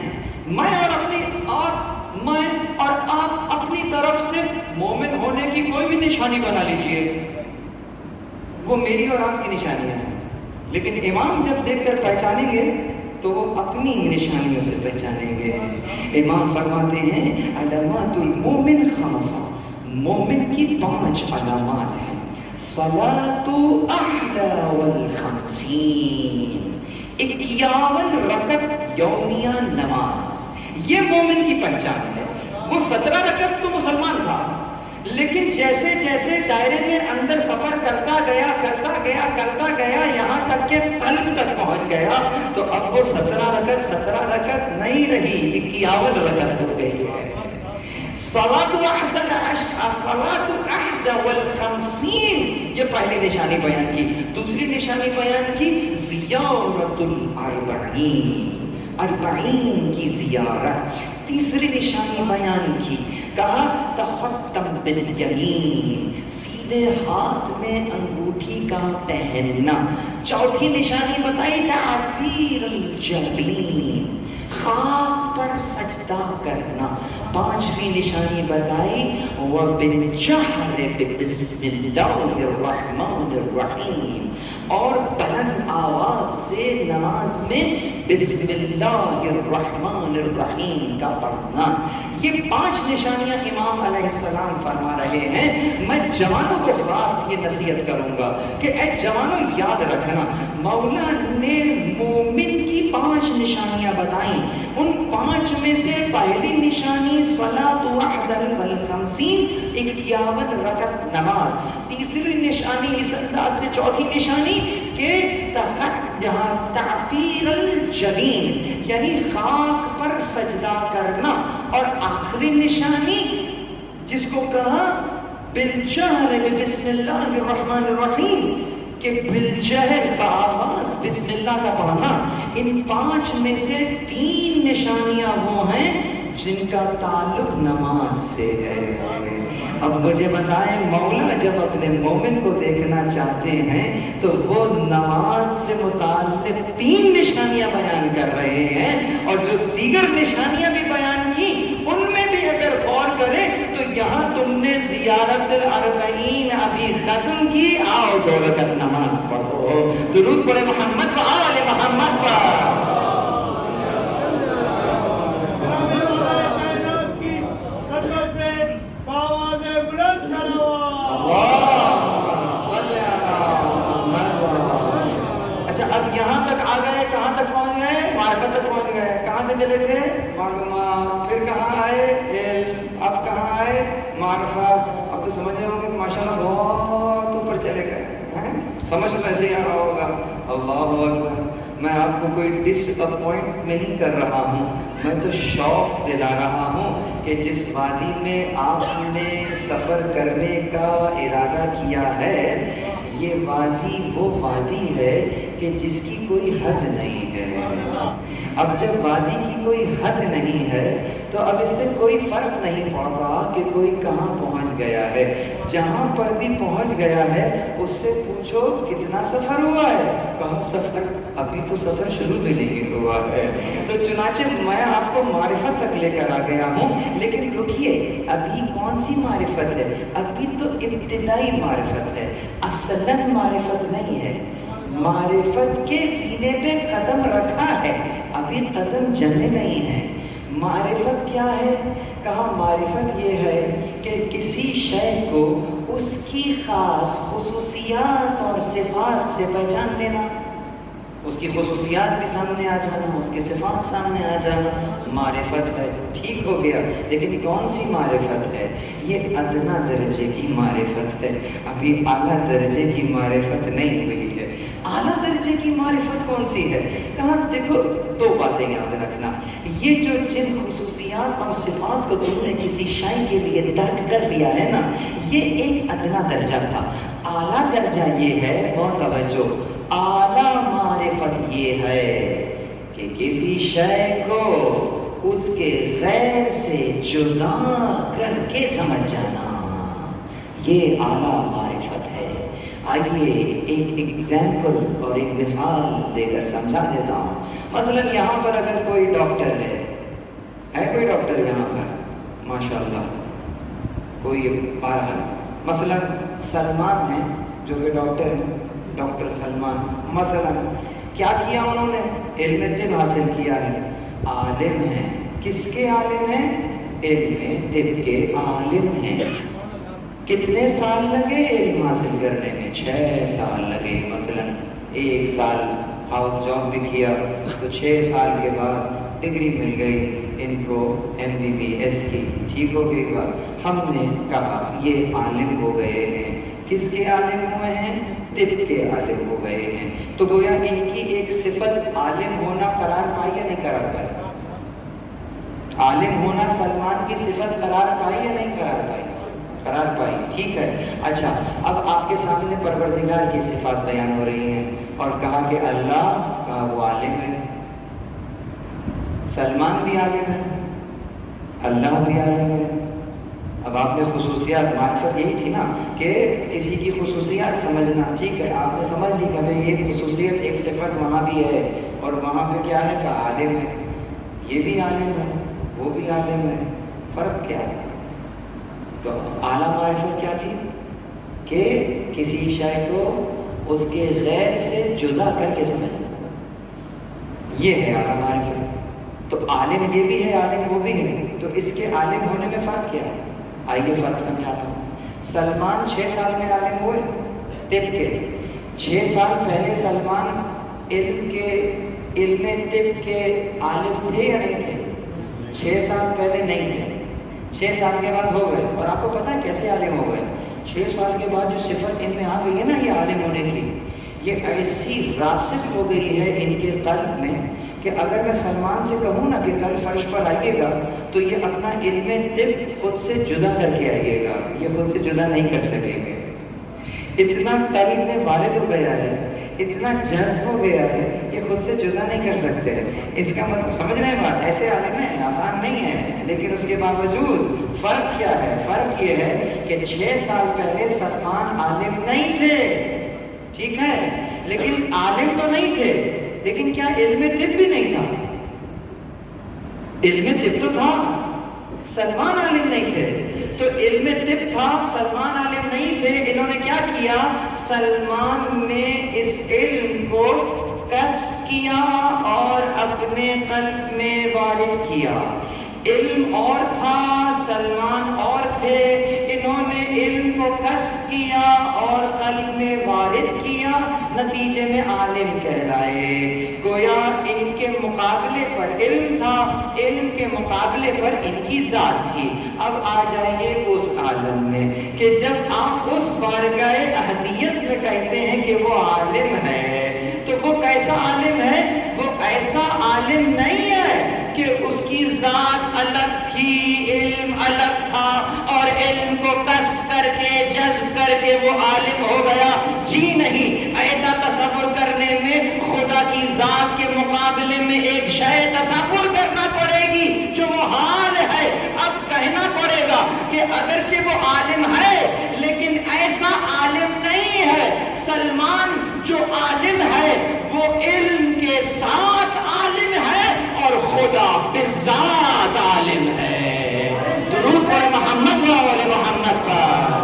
میں اور آپ اپنی طرف سے مومن ہونے کی کوئی بھی نشانی بنا لیجئے, وہ میری اور آپ کی نشانیاں ہیں. لیکن امام جب دیکھ کر پہچانیں گے تو وہ اپنی نشانیوں سے پہچانیں گے. امام فرماتے ہیں علامات المومن خمسہ, مومن کی 5 علامات ہیں. صلاۃ 51 رکعت یومیہ نماز, یہ مومن کی پہچان ہے. وہ 17 رکعت تو مسلمان تھا, لیکن جیسے جیسے دائرے میں اندر سفر کرتا گیا یہاں تک کہ قلب تک پہنچ گیا, تو اب وہ 17 رکعت نہیں رہی, 51 رکعت ہو گئی ہے. صلاۃ 51 یہ پہلی نشانی بیان کی. دوسری نشانی بیان کی زیارت ال40 کی زیارت. تیسری نشانی بیان کی, کہا تختم بالیمین, تیسرے ہاتھ میں انگوٹھی کا پہننا. چوتھی نشانی بتائی تعفیر الجبین، خاک پر سجدہ کرنا. پانچویں نشانی بتائی وَبِالْجَهْرِ بِسْمِ اللَّهِ الرَّحْمَنِ الرَّحِيمِ، اور بلند آواز سے نماز میں بسم اللہ الرحمن الرحیم کا پڑھنا. یہ 5 نشانیاں امام علیہ السلام فرما رہے ہیں. میں جوانوں کو خاص یہ نصیحت کروں گا کہ اے جوانوں یاد رکھنا، مولا نے مومن کی 5 نشانیاں بتائیں. ان 5 میں سے پہلی نشانی صلاۃ وحد والخمسین، 51 رکعت نماز. تیسری نشانی اس انداز سے، چوتھی نشانی کہ یہاں تعفیر الجبین یعنی خاک پر سجدہ کرنا. اور آخری نشانی جس کو کہا بالجہر بسم اللہ الرحمن الرحیم، کہ بالجہر بآواز بسم اللہ کا پڑھنا. ان 5 میں سے 3 نشانیاں وہ ہیں جن کا تعلق نماز سے ہے. اب مجھے بتائیں، مولا جب اپنے مومن کو دیکھنا چاہتے ہیں تو وہ نماز سے متعلق 3 نشانیاں بیان کر رہے ہیں، اور جو دیگر نشانیاں بھی بیان کی ان میں بھی اگر غور کریں تو یہاں تم نے زیارت الاربعین ابھی ختم کی، آؤ 2 رکعت نماز پڑھو. درود پڑھے محمد و آل محمد پر. اچھا، اب یہاں تک آ گئے، کہاں تک پہنچ گئے؟ معرفت تک پہنچ گئے. کہاں سے چلے تھے؟ معلومات. پھر کہاں آئے؟ علم. اب کہاں آئے؟ معرفت. اب تو سمجھ رہے ہوں گے ماشاءاللہ بہت اوپر چلے گئے. سمجھ ویسے ہی آ رہا ہوگا. اللہ اکبر. میں آپ کو کوئی ڈس اپوائنٹ نہیں کر رہا ہوں، میں تو شوق دلا رہا ہوں کہ جس وادی میں آپ نے سفر کرنے کا ارادہ کیا ہے، یہ وادی وہ وادی ہے کہ جس کی کوئی حد نہیں ہے. اب جب وادی کی کوئی حد نہیں ہے تو اب اس سے کوئی فرق نہیں پڑتا کہ کوئی کہاں پہنچ گیا ہے. جہاں پر بھی پہنچ گیا ہے اس سے پوچھو کتنا سفر ہوا ہے، کہاں سفر، ابھی تو سفر شروع بھی نہیں ہوا ہے. تو چنانچہ میں آپ کو معرفت تک لے کر آ گیا ہوں. لیکن رکیے، ابھی کون سی معرفت ہے؟ ابھی تو ابتدائی معرفت ہے، اصلاً معرفت نہیں ہے. معرفت کے سینے پہ قدم رکھا ہے، ابھی قدم جمے نہیں ہیں. معرفت کیا ہے؟ کہا معرفت یہ ہے کہ کسی شے کو اس کی خاص خصوصیات اور صفات سے پہچان لینا. اس کی خصوصیات بھی سامنے آ جانا، اس کے صفات سامنے آ جانا معرفت ہے. ٹھیک ہو گیا. لیکن کون سی معرفت ہے؟ یہ ادنا درجے کی معرفت ہے، ابھی اعلیٰ درجے کی معرفت نہیں ہوئی ہے. اعلیٰ درجے کی معرفت کون سی ہے؟ کہاں دیکھو 2 باتیں یاد رکھنا. یہ جو جن خصوصیات اور صفات کو تم نے کسی شے کے لیے درک کر لیا ہے نا، یہ ایک ادنا درجہ تھا. اعلیٰ درجہ یہ ہے، بہت توجہ، اعلیٰ معرفت یہ ہے کہ کسی شے کو اس کے غیر سے جدا کر کے سمجھ جانا، یہ اعلیٰ معرفت ہے. آئیے ایک ایگزامپل اور ایک مثال دے کر سمجھا دیتا ہوں. مثلا یہاں پر اگر کوئی ڈاکٹر ہے کوئی ڈاکٹر یہاں پر ماشاءاللہ کوئی آیا، مثلا سلمان ہے جو کہ ڈاکٹر ہے، ڈاکٹر سلمان. مثلا کیا کیا انہوں نے؟ علم طب حاصل کیا ہے، عالم ہیں. کس کے عالم ہیں؟ علم طب کے عالم ہیں. کتنے سال لگے علم حاصل کرنے میں؟ 6 سال لگے. مثلا 1 سال ہاؤس جاب بھی کیا تو 6 سال کے بعد ڈگری مل گئی ان کو MBBS کی. ٹھیک ہو گئی بات. ہم نے کہا یہ عالم ہو گئے ہیں. کس کے عالم ہوئے ہیں؟ طب کے عالم ہو گئے ہیں. تو گویا ان کی ایک صفت عالم ہونا قرار پائی یا نہیں قرار پائی؟ عالم ہونا سلمان کی صفت قرار پائی یا نہیں قرار پائی؟ قرار پائی. ٹھیک ہے. اچھا، اب آپ کے سامنے پروردگار کی صفات بیان ہو رہی ہیں اور کہا کہ اللہ کا وہ عالم ہے. سلمان بھی عالم ہے، اللہ بھی عالم ہے. اب آپ نے خصوصیات، معرفت یہی تھی نا کہ کسی کی خصوصیات سمجھنا، ٹھیک ہے آپ نے سمجھ لی کہ بھائی یہ خصوصیت ایک صفت وہاں بھی ہے اور وہاں پہ کیا ہے کہ عالم ہے، یہ بھی عالم ہے وہ بھی عالم ہے، فرق کیا ہے؟ تو اعلیٰ معرفت کیا تھی کہ کسی شے کو اس کے غیر سے جدا کر کے سمجھنا، یہ ہے اعلیٰ معرفت۔ تو عالم یہ بھی ہے عالم وہ بھی ہے، تو اس کے عالم ہونے میں فرق کیا ہے؟ آئیے فرق سمجھاتا ہوں۔ سلمان 6 سال میں عالم ہوئے طب کے، 6 سال پہلے سلمان علم طب کے عالم تھے یا نہیں تھے؟ 6 سال پہلے نہیں تھے، 6 سال کے بعد ہو گئے۔ اور آپ کو پتہ ہے کیسے عالم ہو گئے؟ 6 سال کے بعد جو صفت ان میں آ گئی ہے نا یہ عالم ہونے کی، یہ ایسی راسخ ہو گئی ہے ان کے قلب میں کہ اگر میں سلمان سے کہوں نا کہ کل فرش پر آئیے گا تو یہ اپنا علم طب خود سے جدا کر کے آئیے گا، یہ خود سے جدا نہیں کر سکیں گے۔ اتنا قلب میں وارد ہو گیا ہے، اتنا جذب ہو گیا ہے، یہ خود سے جدا نہیں کر سکتے۔ اس کا مطلب سمجھ رہے ہیں بات؟ ایسے عالم ہیں، آسان نہیں ہے، لیکن اس کے باوجود فرق کیا ہے؟ فرق یہ ہے کہ 6 سال پہلے سلمان عالم نہیں تھے، ٹھیک ہے، لیکن عالم تو نہیں تھے، لیکن کیا علم طب بھی نہیں تھا؟ علم طب تو تھا، سلمان عالم نہیں تھے۔ تو علم طب تھا، سلمان عالم نہیں تھے، انہوں نے کیا کیا؟ سلمان نے اس علم کو کسب کیا اور اپنے قلب میں وارد کیا۔ علم اور تھا، سلمان اور تھے، انہوں نے علم کو کسب کیا اور قلب میں وارد کیا، نتیجے میں عالم کہلائے۔ گویا ان کے مقابلے پر علم تھا، علم کے مقابلے پر ان کی ذات تھی۔ اب آ جائیے اس عالم میں کہ جب آپ اس بارگاہ احدیت میں کہتے ہیں کہ وہ عالم ہے تو وہ کیسا عالم ہے؟ وہ ایسا عالم نہیں ہے کہ اس کی ذات الگ تھی، علم الگ تھا اور علم کو کسب کر کے جذب کر کے وہ عالم ہو گیا۔ جی نہیں، ایسا تصور کرنے میں خدا کی ذات کے مقابلے میں ایک شے تصور کرنا پڑے گی جو محال ہے۔ اب کہنا پڑے گا کہ اگرچہ وہ عالم ہے لیکن ایسا عالم نہیں ہے۔ سلمان جو عالم ہے وہ علم کے ساتھ عالم ہے اور خدا بذات عالم ہے۔ درود پڑھیں محمد و آل محمد پر۔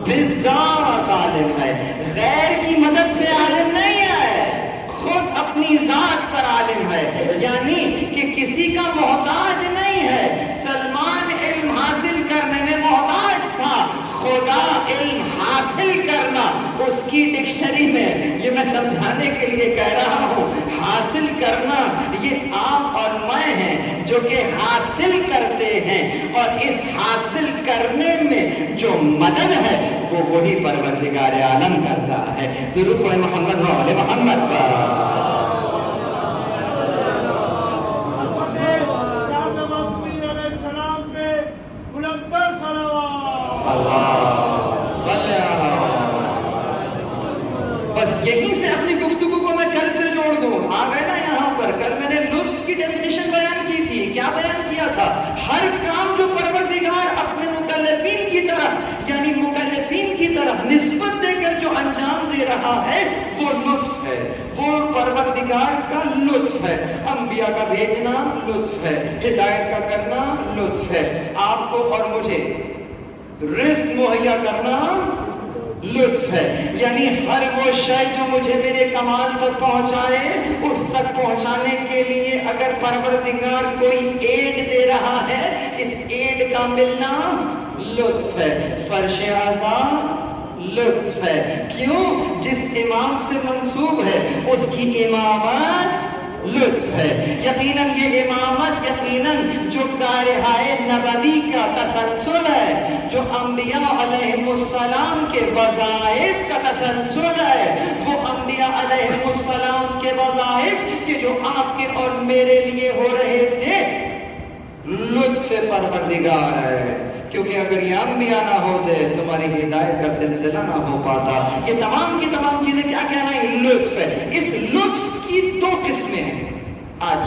بذات عالم ہے، غیر کی مدد سے عالم نہیں ہے، خود اپنی ذات پر عالم ہے، یعنی کہ کسی کا محتاج نہیں ہے۔ سلمان علم حاصل کرنے میں محتاج تھا، خدا علم حاصل کرنا اس کی ڈکشنری میں، یہ میں سمجھانے کے لیے کہہ رہا ہوں، حاصل کرنا یہ آپ اور میں ہیں جو کہ حاصل کرتے ہیں، اور اس حاصل کرنے میں جو مدد ہے وہ وہی پروردگار عالم کرتا ہے۔ درود پڑھیں محمد و آل محمد پر۔ بس یہیں سے اپنی گفتگو کو میں کل سے جوڑ دوں، آ گئے نا یہاں پر۔ کل میں نے لطف کی ڈیفینیشن بیان کی تھی، کیا بیان کیا تھا؟ ہر کام جو پروردگار اپنے مکلفین کی طرف، یعنی مکلفین کی طرف نسبت دے کر جو انجام دے رہا ہے وہ لطف ہے، وہ پروردگار کا لطف ہے۔ انبیاء کا بھیجنا لطف ہے، ہدایت کا کرنا لطف ہے، آپ کو اور مجھے رزق مہیا کرنا لطف ہے، یعنی ہر وہ شے جو مجھے میرے کمال تک پہنچائے، اس تک پہنچانے کے لیے اگر پروردگار کوئی ایڈ دے رہا ہے، اس ایڈ کا ملنا لطف ہے۔ فرش اعضا لطف ہے، کیوں؟ جس امام سے منسوب ہے اس کی امامت لطف ہے۔ یقیناً یہ امامت یقیناً جو کارہائے نبوی کا تسلسل ہے، جو انبیاء علیہ السلام کے وظائف کا تسلسل ہے، وہ انبیاء علیہ السلام کے وظائف کہ جو آپ کے اور میرے لیے ہو رہے تھے لطف پروردگار ہے۔ کیونکہ اگر یہ انبیاء نہ ہوتے تمہاری ہدایت کا سلسلہ نہ ہو پاتا۔ یہ تمام کی تمام چیزیں کیا کہنا ہے؟ لطف ہے۔ اس لطف کی 2 قسمیں ہیں۔ آج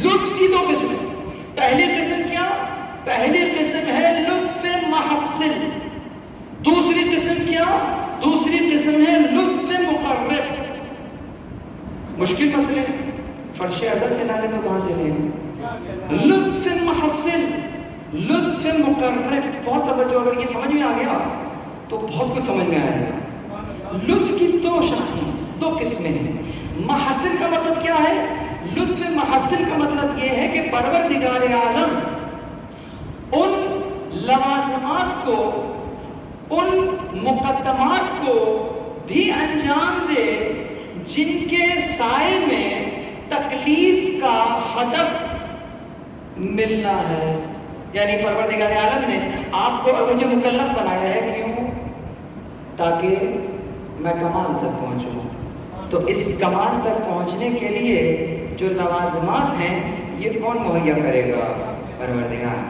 لطف کی 2 قسمیں، پہلی قسم کیا؟ پہلی قسم ہے لطف محصل. دوسری قسم کیا؟ دوسری قسم ہے لطف مقرب. مشکل مسئلے فرش ازل سے نالے میں کہاں سے لیں؟ لطف محصل، لطف مقرب. بہت توجہ، اگر یہ سمجھ میں آ گیا تو بہت کچھ سمجھ میں آئے گا. لطف کی دو شاخیں، دو قسمیں ہیں. محصل کا مطلب کیا ہے؟ لطف محصل کا مطلب یہ ہے کہ پروردگار عالم ان لوازمات کو، ان مقدمات کو بھی انجام دے جن کے سائے میں تکلیف کا ہدف ملنا ہے. یعنی پروردگار عالم نے آپ کو اور مجھے مکلف بنایا ہے. کیوں؟ تاکہ میں کمال تک پہنچوں. تو اس کمال تک پہنچنے کے لیے جو لوازمات ہیں یہ کون مہیا کرے گا؟ پروردگار.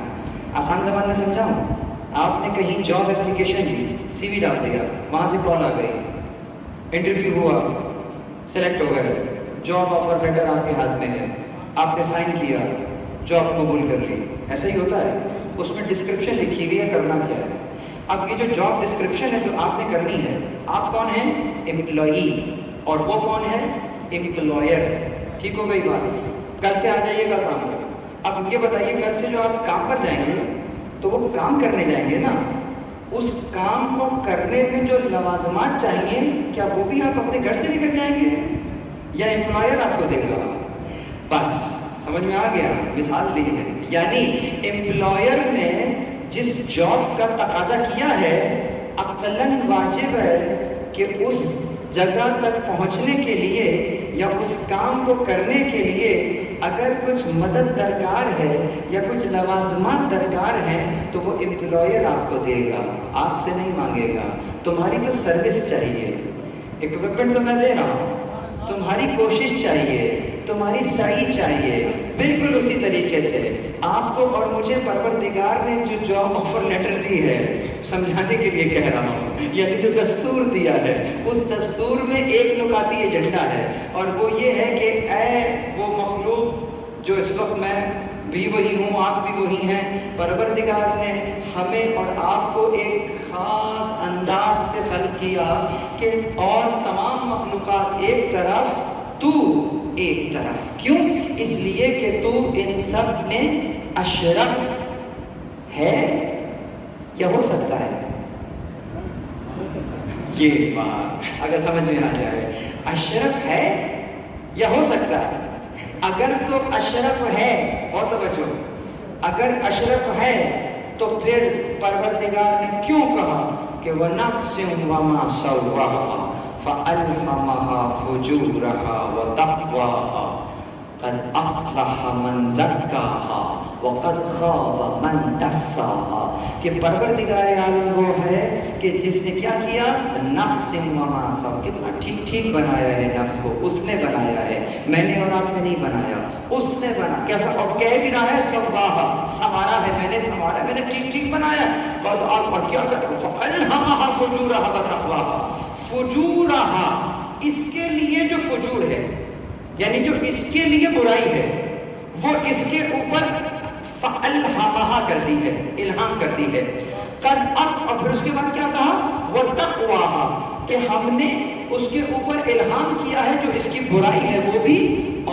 آسان زبان میں سمجھاؤں، آپ نے کہیں جاب اپلیکیشن دی، سی وی ڈال دیا، وہاں سے کال آ گئی، انٹرویو ہوا، سلیکٹ ہو گئے، جاب آفر لیٹر آپ کے ہاتھ میں ہے، آپ نے سائن کیا، جاب قبول کر لی. ایسا ہی ہوتا ہے. اس میں ڈسکرپشن لکھی ہوئی ہے کرنا کیا ہے. اب یہ جو جاب ڈسکرپشن ہے جو آپ نے کرنی ہے، آپ کون ہیں؟ امپلائی. اور وہ کون ہے؟ امپلائر. ٹھیک ہو گئی بات؟ کل سے آ جائیے گا کام پر. اب یہ بتائیے کل سے جو آپ کام پر جائیں گے تو وہ کام کرنے جائیں گے نا، اس کام کو کرنے میں جو لوازمات چاہیے کیا وہ بھی آپ اپنے گھر سے لے کر جائیں گے یا امپلائر آپ کو دے گا؟ بس سمجھ میں آ گیا؟ مثال دی ہے. یعنی امپلائر نے جس جاب کا تقاضا کیا ہے عقلاً واجب ہے کہ اس جگہ تک پہنچنے کے لیے یا اس کام کو کرنے کے لیے اگر کچھ مدد درکار ہے یا کچھ لوازمات درکار ہیں تو وہ امپلائر آپ کو دے گا، آپ سے نہیں مانگے گا. تمہاری تو سروس چاہیے، اکوپمنٹ تو میں دے رہا ہوں، تمہاری کوشش چاہیے، تمہاری سعی چاہیے. بالکل اسی طریقے سے آپ کو اور مجھے پروردگار نے جو جاب آفر لیٹر دی ہے، سمجھانے کے لیے کہہ رہا ہوں، یعنی جو دستور دیا ہے، اس دستور میں ایک نکاتی ایجنڈا ہے اور وہ یہ ہے کہ اے وہ مخلوق جو اس وقت میں بھی وہی ہوں، آپ بھی وہی ہیں، پروردگار نے ہمیں اور آپ کو ایک خاص انداز سے خلق کیا کہ اور تمام مخلوقات ایک طرف، تو ایک طرف. کیوں؟ اس لیے کہ تو ان سب میں اشرف ہے یا ہو سکتا ہے. یہ بات اگر سمجھ میں آ جائے، اشرف ہے یا ہو سکتا ہے. اگر تو اشرف ہے، بہت توجہ، اگر اشرف ہے تو پھر پروردگار نے کیوں کہا کہ وَنَفْسٍ وَمَا سَوَّاهَا فَأَلْهَمَهَا فُجُورَهَا وَتَقْوَاهَا قَدْ أَفْلَحَ مَنْ زَكَّاهَا وَقَدْ خَابَ مَنْ دَسَّاهَا. کہ پروردگار عالم وہ ہے کہ جس نے کیا کیا؟ نفس وما سوا. کتنا ٹھیک ٹھیک بنایا ہے نفس کو، اس نے بنایا ہے، میں نے اور آپ نے نہیں بنایا، اس نے بنا. کیسا؟ اور کہہ بھی رہا ہے سواہا، سنوارا ہے، میں نے سنوارا، میں نے ٹھیک ٹھیک بنایا. اور آپ اور کیا کرتے؟ فَأَلْهَمَهَا فُجُورَهَا وَتَقْوَاهَا. فجورہا، اس کے لیے جو فجور ہے یعنی جو اس کے لیے برائی ہے وہ اس کے اوپر فَأَلْهَمَهَا کر دی ہے، الہام کر دی ہے. قد اور پھر اس کے بعد کیا کہا؟ وَتَقْوَاهَا، کہ ہم نے اس کے اوپر الہام کیا ہے جو اس کی برائی ہے وہ بھی،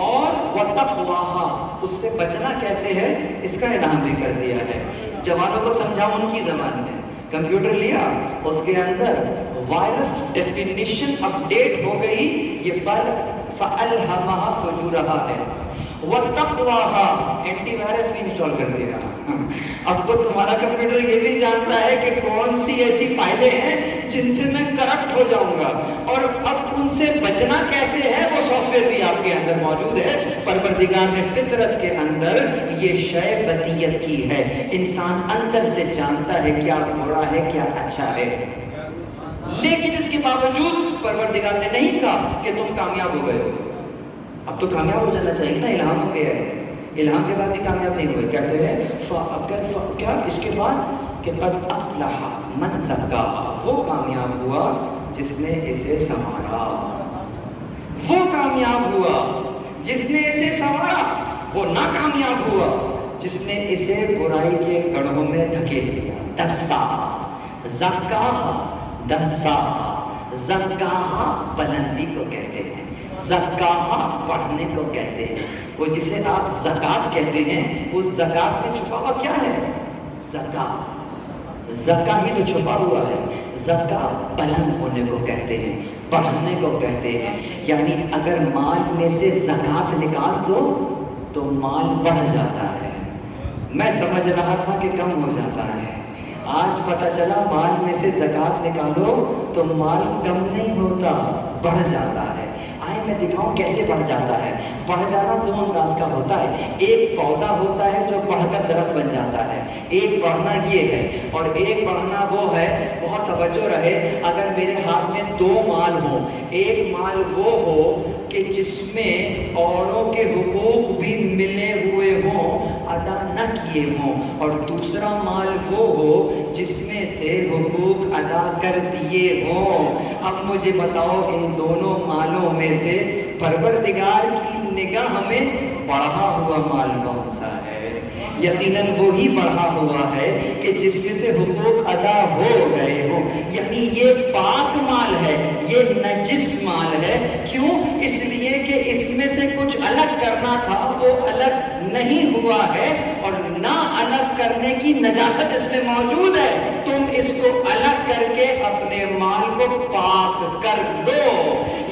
اور وَتَقْوَاهَا، اس سے بچنا کیسے ہے اس کا الہام بھی کر دیا ہے. جوانوں کو سمجھاؤ ان کی زبان میں. کمپیوٹر لیا، اس کے اندر وائرس ڈیفینیشن اپڈیٹ ہو گئی، یہ فَأَلْهَمَهَا فُجُورَهَا ہے. وَتَقْوَاهَا، اینٹی وائرس بھی انسٹال کر دیا. اب تو تمہارا کمپیوٹر یہ بھی جانتا ہے کہ کون سی ایسی فائلیں ہیں جن سے میں کرپٹ ہو جاؤں گا، اور اب ان سے بچنا کیسے ہے وہ سافٹ ویئر بھی آپ کے اندر موجود ہے. پروردگار نے فطرت کے اندر یہ شے بتیت کی ہے. انسان اندر سے جانتا ہے کیا برا ہے کیا اچھا ہے، لیکن اس کے باوجود پروردگار نے نہیں کہا کہ تم کامیاب ہو گئے ہو. اب تو کامیاب ہو جانا چاہیے نا، الہام ہو گیا ہے، الہام کے بعد بھی کامیاب نہیں ہوئے. کہتے ہیں کیا اس کے بعد کہ قد افلح من زکاہا، وہ کامیاب ہوا جس نے اسے سنوارا، وہ کامیاب ہوا جس نے اسے سنوارا، وہ ناکامیاب ہوا جس نے اسے برائی کے گڑھوں میں دھکیل دیا. دسا زکا دسا زکا بلندی کو کہتے ہیں, زکا پڑھنے کو کہتے ہیں. وہ جسے آپ زکات کہتے ہیں, اس زکات میں چھپا ہوا کیا ہے؟ زکات. زکا ہی تو چھپا ہوا ہے. زکا بلند ہونے کو کہتے ہیں, پڑھنے کو کہتے ہیں. یعنی اگر مال میں سے زکات نکال دو تو مال بڑھ جاتا ہے. میں سمجھ رہا تھا کہ کم ہو جاتا ہے, آج پتہ چلا مال میں سے زکات نکالو تو مال کم نہیں ہوتا, بڑھ جاتا ہے. آئے میں دکھاؤں کیسے بڑھ جاتا ہے. بڑھ جانا دو انداز کا ہوتا ہے. ایک پودا ہوتا ہے جو بڑھ کر درخت بن جاتا ہے, ایک بڑھنا یہ ہے, اور ایک بڑھنا وہ ہے. بہت توجہ رہے, اگر میرے ہاتھ میں دو مال ہوں, ایک مال وہ ہو کہ جس میں اوروں کے حقوق بھی ملے ہوئے ہوں, ادا نہ کیے ہوں, اور دوسرا مال وہ ہو جس میں سے حقوق ادا کر دیے ہوں. اب مجھے بتاؤ ان دونوں مالوں میں سے پروردگار کی نگاہ میں بڑھا ہوا مال کون سا ہے؟ یقیناً وہی بڑھا ہوا ہے کہ جس میں سے حقوق ادا ہو گئے ہوں. یعنی یہ پاک مال ہے, یہ نجس مال ہے. کیوں؟ اس لیے کہ اس میں سے کچھ الگ کرنا تھا, وہ الگ نہیں ہوا ہے, اور نہ الگ کرنے کی نجاست اس میں موجود ہے. تم اس کو الگ کر کے اپنے مال کو پاک کر لو.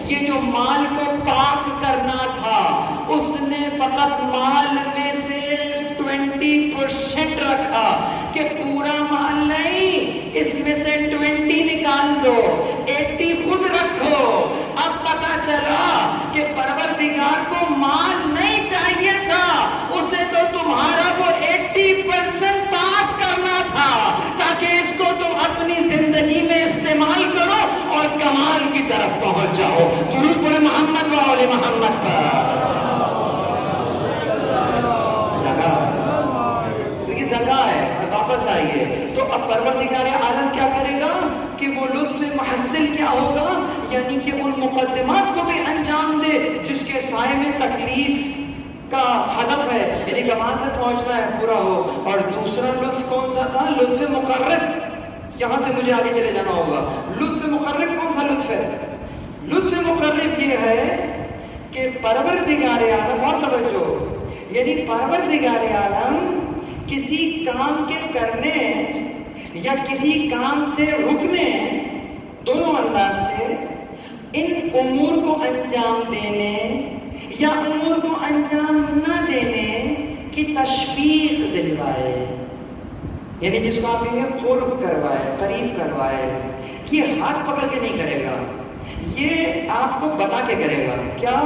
یہ جو مال کو پاک کرنا تھا, اس نے فقط مال میں سے 20% رکھا کہ پورا مال نہیں, اس میں سے 20 نکال دو, 80 خود رکھو. اب پتا چلا کہ پروردگار کو مال نہیں چاہیے تھا, اسے تو تمہارا وہ 80% پاک کرنا تھا تاکہ اس کو تم اپنی زندگی میں استعمال کرو اور کمال کی طرف پہنچ جاؤ. درود پڑھیں محمد و آل محمد پر. واپس آئیے. تو اب پروردگار عالم کیا کرے گا کہ وہ لطف محصل کیا ہوگا, یعنی کہ ان مقدمات کو بھی انجام دے جس کے سائے میں تکلیف کا ہدف ہے, یعنی کمال تک پہنچنا ہے, پورا ہو. اور دوسرا لطف کون سا تھا؟ لطف مقرر. یہاں سے مجھے آگے چلے جانا ہوگا. لطف مقرر کون سا لطف ہے؟ لطف مقرر یہ ہے کہ پروردگار عالم, بہت توجہ, یعنی پروردگار عالم کسی کام کے کرنے یا کسی کام سے رکنے, دونوں انداز سے, ان امور کو انجام دینے یا امور کو انجام نہ دینے کی تشویق دلوائے. یعنی جس کو آپ کہیں گے قرب کروائے, قریب کروائے. یہ ہاتھ پکڑ کے نہیں کرے گا, یہ آپ کو بتا کے کرے گا. کیا؟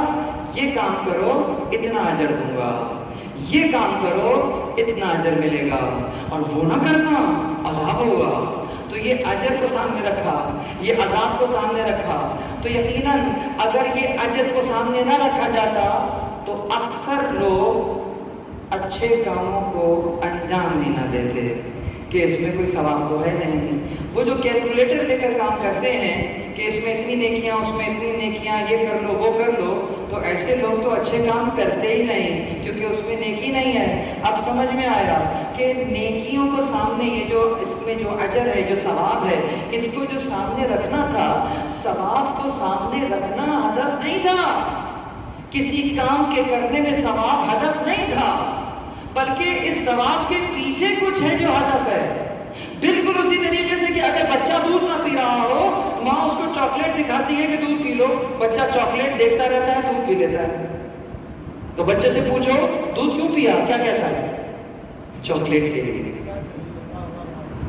یہ کام کرو اتنا اجر دوں گا, یہ کام کرو اتنا اجر ملے گا, اور وہ نہ کرنا عذاب ہوگا. تو یہ اجر کو سامنے رکھا, یہ عذاب کو سامنے رکھا. تو یقیناً اگر یہ اجر کو سامنے نہ رکھا جاتا تو اکثر لوگ اچھے کاموں کو انجام نہیں نہ دیتے کہ اس میں کوئی ثواب تو ہے نہیں. وہ جو کیلکولیٹر لے کر کام کرتے ہیں کہ اس میں اتنی نیکیاں, اس میں اتنی نیکیاں, یہ کر لو وہ کر لو, تو ایسے لوگ تو اچھے کام کرتے ہی نہیں کیونکہ اس میں نیکی نہیں ہے. اب سمجھ میں آیا کہ نیکیوں کو سامنے, یہ جو اس میں جو اجر ہے, جو ثواب ہے, اس کو جو سامنے رکھنا تھا, ثواب کو سامنے رکھنا ہدف نہیں تھا. کسی کام کے کرنے میں ثواب ہدف نہیں تھا, بلکہ اس ثواب کے پیچھے کچھ ہے جو ہدف ہے. بالکل اسی طریقے سے کہ اگر بچہ دودھ نہ پی رہا ہو, ماں اس کو چاکلیٹ دکھاتی ہے کہ دودھ پی لو, بچہ چاکلیٹ دیکھتا رہتا ہے, دودھ پی لیتا ہے. تو بچے سے پوچھو دودھ کیوں پیا, کیا کہتا ہے؟ چاکلیٹ کے لیے.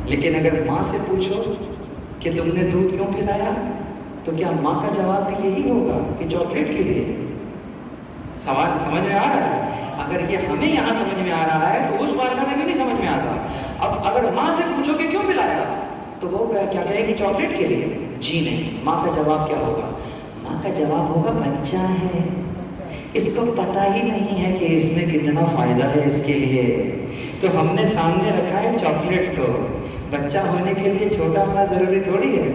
لیکن اگر ماں سے پوچھو کہ تم نے دودھ کیوں پلایا, تو کیا ماں کا جواب بھی یہی ہوگا کہ چاکلیٹ کے لیے؟ سوال سمجھ میں آ رہا ہے؟ اگر یہ ہمیں یہاں سمجھ میں آ رہا ہے تو اس بارگاہ میں کیوں نہیں سمجھ میں آتا؟ اب اگر ماں سے پوچھو کہ کیوں پلایا, تو وہ کیا کہے گی؟ چاکلیٹ کے لیے. جی نہیں. ماں کا جواب کیا ہوگا؟ ماں کا جواب ہوگا بچہ ہے, اس کو پتہ ہی نہیں ہے کہ اس میں کتنا فائدہ ہے اس کے لیے, تو ہم نے سامنے رکھا ہے چاکلیٹ کو. بچہ ہونے کے لیے چھوٹا ہونا ضروری تھوڑی ہے,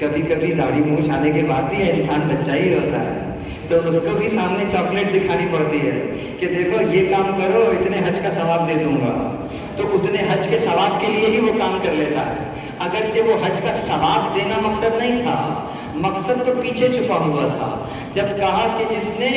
کبھی کبھی داڑھی مونچھ آنے کے بعد بھی انسان بچہ ہی ہوتا ہے. تو اس کو بھی سامنے چاکلیٹ دکھانی پڑتی ہے کہ دیکھو یہ کام کرو اتنے حج کا ثواب دے دوں گا، تو اتنے حج کے ثواب کے لیے ہی وہ کام کر لیتا ہے، اگرچہ وہ حج کا ثواب دینا مقصد نہیں تھا، مقصد تو پیچھے چھپا ہوا تھا۔ جب کہا کہ جس نے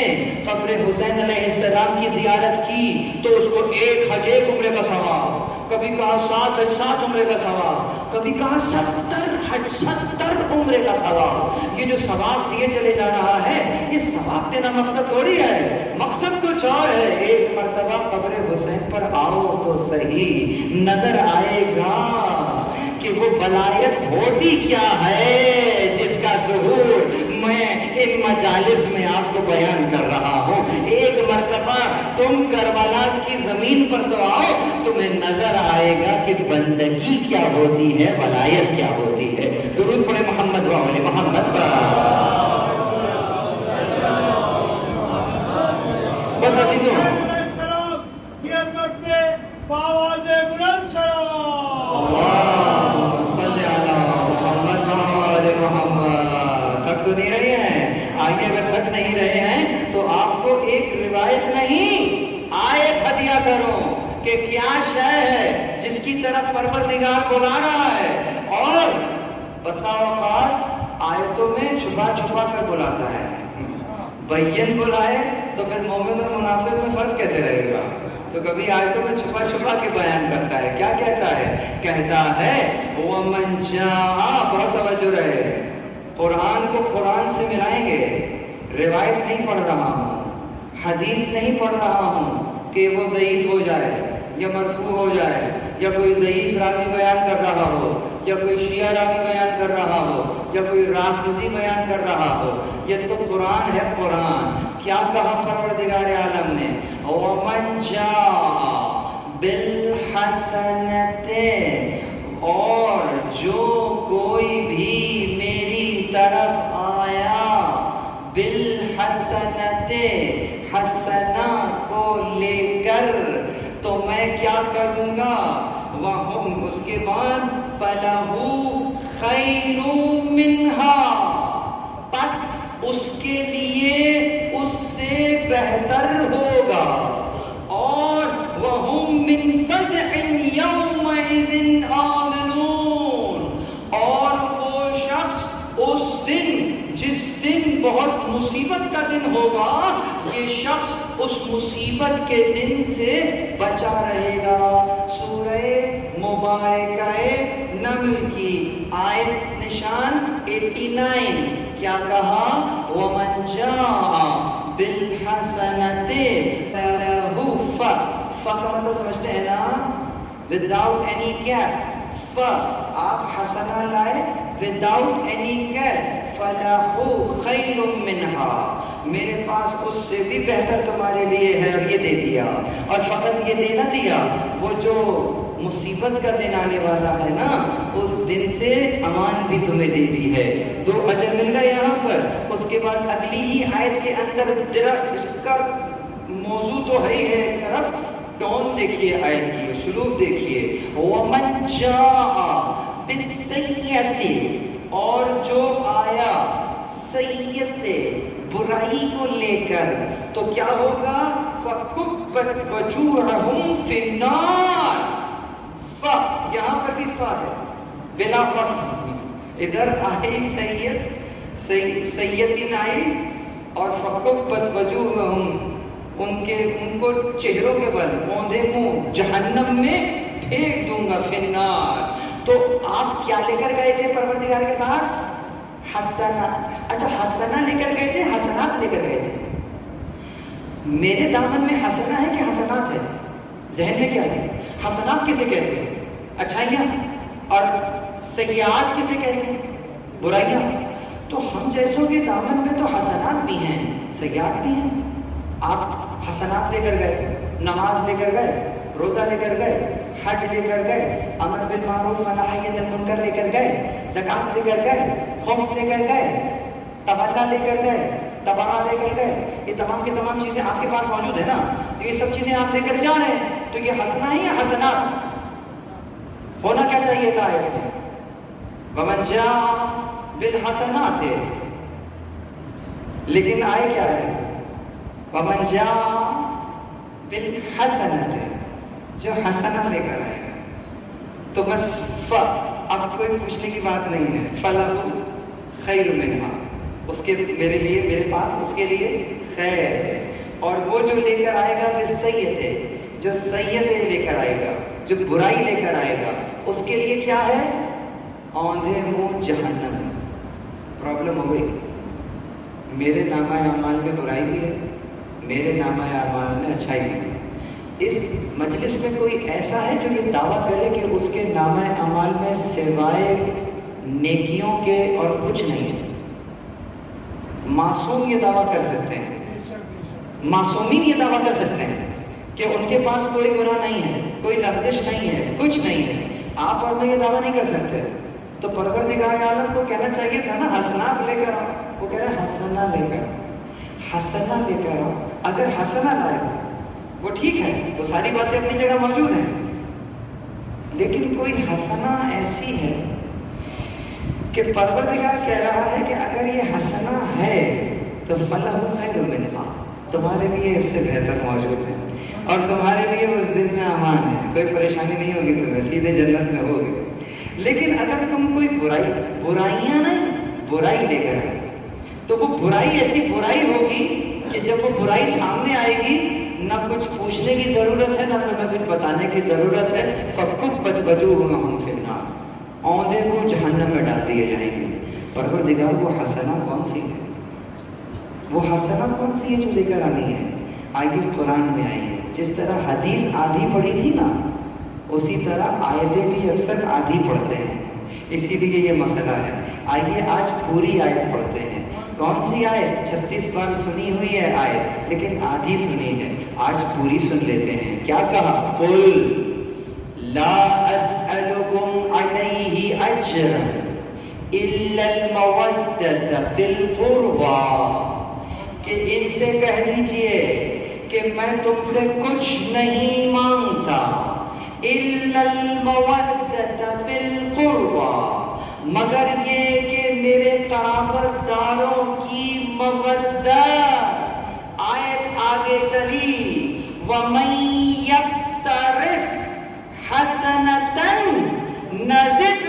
قبر حسین علیہ السلام کی زیارت کی تو اس کو 1 حج 1 عمرے کا ثواب، کبھی کہا 7 حج 7 عمرے کا ثواب، کبھی کہا 70 حج 70 عمرے کا ثواب۔ یہ جو ثواب دیے چلے جا رہا ہے، یہ ثواب دینا مقصد تھوڑی ہے، مقصد کچھ اور ہے۔ ایک مرتبہ قبر حسین پر آؤ تو صحیح، نظر آئے گا کہ وہ ولایت ہوتی کیا ہے جس کا ظہور میں ان مجالس میں آپ کو بیان کر رہا ہوں۔ ایک مرتبہ تم کربلا کی زمین پر تو آؤ، تمہیں نظر آئے گا کہ بندگی کیا ہوتی ہے، ولایت کیا ہوتی ہے۔ درود پڑھے محمد و آل محمد پر۔ بس عزیزوں، السلام کی عظمت میں آواز بلند صلوات۔ اللہم صلی علی محمد و آل محمد۔ تھک تو نہیں رہے ہیں؟ آئیے، اگر تھک نہیں رہے ہیں تو آپ کو ایک روایت نہیں، آیت ہدیہ کروں کہ کیا شے ہے جس کی طرف پروردگار بلا رہا ہے، اور بسا اوقات آیتوں میں چھپا چھپا کر بلاتا ہے۔ بین بلائے تو پھر مومن اور منافق میں فرق کیسے رہے گا؟ تو کبھی آیتوں میں چھپا چھپا کے بیان کرتا ہے۔ کیا کہتا ہے؟ کہتا ہے وَمَنْ جَاءَ، بہت توجہ رہے، قرآن کو قرآن سے ملائیں گے۔ روایت نہیں پڑھ رہا ہوں، حدیث نہیں پڑھ رہا ہوں کہ وہ ضعیف ہو جائے یا مرفوع ہو جائے، یا کوئی ضعیف راوی بیان کر رہا ہو، یا کوئی شیعہ راوی بیان کر رہا ہو، یا کوئی رافضی بیان کر رہا ہو۔ یہ تو قرآن ہے، قرآن۔ کیا کہا پروردگار عالم نے؟ وَمَنْ جَاءَ بِالْحَسَنَةِ، اور جو کوئی بھی میری طرف آیا، بالحسنۃ، حسنہ کو لے کر، تو میں کیا کروں گا؟ وَهُمْ، اس کے بعد فَلَهُ خَيْرٌ مِّنْهَا، پس اس کے لیے اس سے بہتر ہوگا، اور وَهُمْ مِنْ فَزْعٍ يَوْمَئِذٍ آمِنُونَ، اور وہ شخص اس دن، جس دن بہت مصیبت کا دن ہوگا، یہ شخص اس مصیبت کے دن سے بچا رہے گا۔ سورہ مبارکہ نمل کی آیت نشان 89، کیا کہا؟ وَمَنْ جَاءَ بِالْحَسَنَةِ فَلَهُ، کا مطلب سمجھتے ہیں نا؟ without any gap، آپ حسنہ لائے without any gap، فَلَهُ خَيْرٌ مِّنْهَا، میرے پاس اس سے بھی بہتر تمہارے لیے ہے، اور یہ دے دیا۔ اور فقط یہ دے نہ دیا، وہ جو مصیبت کا دن آنے والا ہے نا، اس دن سے امان بھی تمہیں دے دی ہے۔ 2 اجر مل گئے یہاں پر۔ اس کے بعد اگلی ہی آیت کے اندر ذرا اس کا موضوع تو ہے ہی ہے ایک طرف، ٹون دیکھیے آیت کی، اسلوب دیکھیے۔ وَمَنْ جَاءَ بِالسَّيِّئَةِ، اور جو آیا سیئت، برائی کو لے کر، تو کیا ہوگا؟ فَكُبَّتْ وَجُوهَهُمْ فِي النَّارِ، یہاں پر بھی فا ہے بلا فصل، ادھر آئی سیئتن آئی، اور فَكُبَّتْ وَجُوهَهُمْ، ان کو چہروں کے بل، اوندھے منہ جہنم میں پھینک دوں گا، فی النار۔ تو آپ کیا لے کر گئے تھے پروردگار کے پاس؟ حسنات۔ اچھا، حسنہ لے کر گئے تھے، حسنات لے کر گئے تھے؟ میرے دامن میں حسنہ ہے کہ حسنات ہے؟ ذہن میں کیا ہے؟ حسنات کسے کہتے ہیں؟ اچھائیاں۔ اور سیئات کسے کہتے ہیں؟ برائیاں۔ تو ہم جیسوں کے دامن میں تو حسنات بھی ہیں، سیئات بھی ہیں۔ آپ حسنات لے کر گئے، نماز لے کر گئے، روزہ لے کر گئے، حج لے کر گئے، امر بالمعروف ونہی عن المنکر لے کر گئے، زکات لے کر گئے، خمس لے کر گئے، تبرع لے کر گئے، تبرع لے کر گئے، یہ تمام کی تمام چیزیں آپ کے پاس موجود ہیں نا، یہ سب چیزیں آپ لے کر جا رہے ہیں، تو یہ حسنہ ہے یا حسنات؟ ہونا کیا چاہیے تھا آیت میں؟ وَمَنْ جَاءَ بِالْحَسَنَاتِ، لیکن آئے کیا ہے؟ وَمَنْ جَاءَ بِالْحَسَنَةِ، جو حسنہ لے کر آئے گا تو بس اب کوئی پوچھنے کی بات نہیں ہے، فَلَهُ خَيْرٌ مِنْهَا، اس کے میرے لیے، میرے پاس اس کے لیے خیر ہے. اور وہ جو لے کر آئے گا بِالسَّيِّئَةِ، جو سیئتیں لے کر آئے گا، جو برائی لے کر آئے گا، اس کے لیے کیا ہے؟ اوندھے منہ جہنم. پرابلم ہو گئی. میرے نامہ اعمال میں برائی بھی ہے، میرے نامہ اعمال میں اچھائی بھی ہے. اس مجلس میں کوئی ایسا ہے جو یہ دعویٰ کرے کہ اس کے نامہ اعمال میں سوائے نیکیوں کے اور کچھ نہیں ہے؟ معصوم یہ دعویٰ کر سکتے ہیں، معصومین یہ دعویٰ کر سکتے ہیں کہ ان کے پاس کوئی گناہ نہیں ہے، کوئی لغزش نہیں ہے، کچھ نہیں ہے. آپ اور میں یہ دعویٰ نہیں کر سکتے. تو پروردگار عالم کو کہنا چاہیے تھا نا حسنات لے کر آؤ. وہ کہہ رہے ہیں حسنہ لے کر آؤ، حسنہ لے کر آؤ. اگر حسنہ لائے وہ ٹھیک ہے، وہ ساری باتیں اپنی جگہ موجود ہیں، لیکن کوئی حسنہ ایسی ہے کہ پروردگار کہہ رہا ہے کہ اگر یہ حسنہ ہے تو فَلَهُ خَيْرٌ مِنْهَا، تمہارے لیے اس سے بہتر موجود ہے اور تمہارے لیے اس دن میں امان ہے، کوئی پریشانی نہیں ہوگی، تمہیں سیدھے جنت میں ہوگی. لیکن اگر تم کوئی برائیاں نہیں برائی لے کر آئے تو وہ برائی ایسی برائی ہوگی کہ جب وہ برائی سامنے آئے گی نہ کچھ پوچھنے کی ضرورت ہے، نہ تمہیں کچھ بتانے کی ضرورت ہے. فَكُبَّتْ وَجُوهُهُمْ فِي النَّارِ، اوندھے کو جہنم میں ڈال دیے جائیں گے. پروردگار وہ حسنہ کون سی ہے؟ وہ حسنہ کون سی ہے جو لے کر آنی ہے؟ آئیے قرآن میں آئیے. جس طرح حدیث آدھی پڑھی تھی نا، اسی طرح آیتیں بھی اکثر آدھی پڑھتے ہیں، اسی لیے یہ مسئلہ ہے. آئیے آج پوری آیت پڑھتے ہیں. کون سی آیت؟ 36 بار سنی ہوئی ہے آیت، لیکن آدھی سنی ہے. آج پوری سن لیتے ہیں. کیا کہا؟ قُلْ لَا أَسْأَلُكُمْ عَلَيْهِ أَجْرًا إِلَّا الْمَوَدَّةَ فِي الْقُرْبَى، کہ ان سے کہہ دیجئے کہ میں تم سے کچھ نہیں مانگتا، إِلَّا الْمَوَدَّةَ فِي الْقُرْبَى، مگر یہ کہ میرے قرابت داروں کی مودت. آیت آگے چلی، وَمَن يَقْتَرِفْ حَسَنَةً نَزِدْ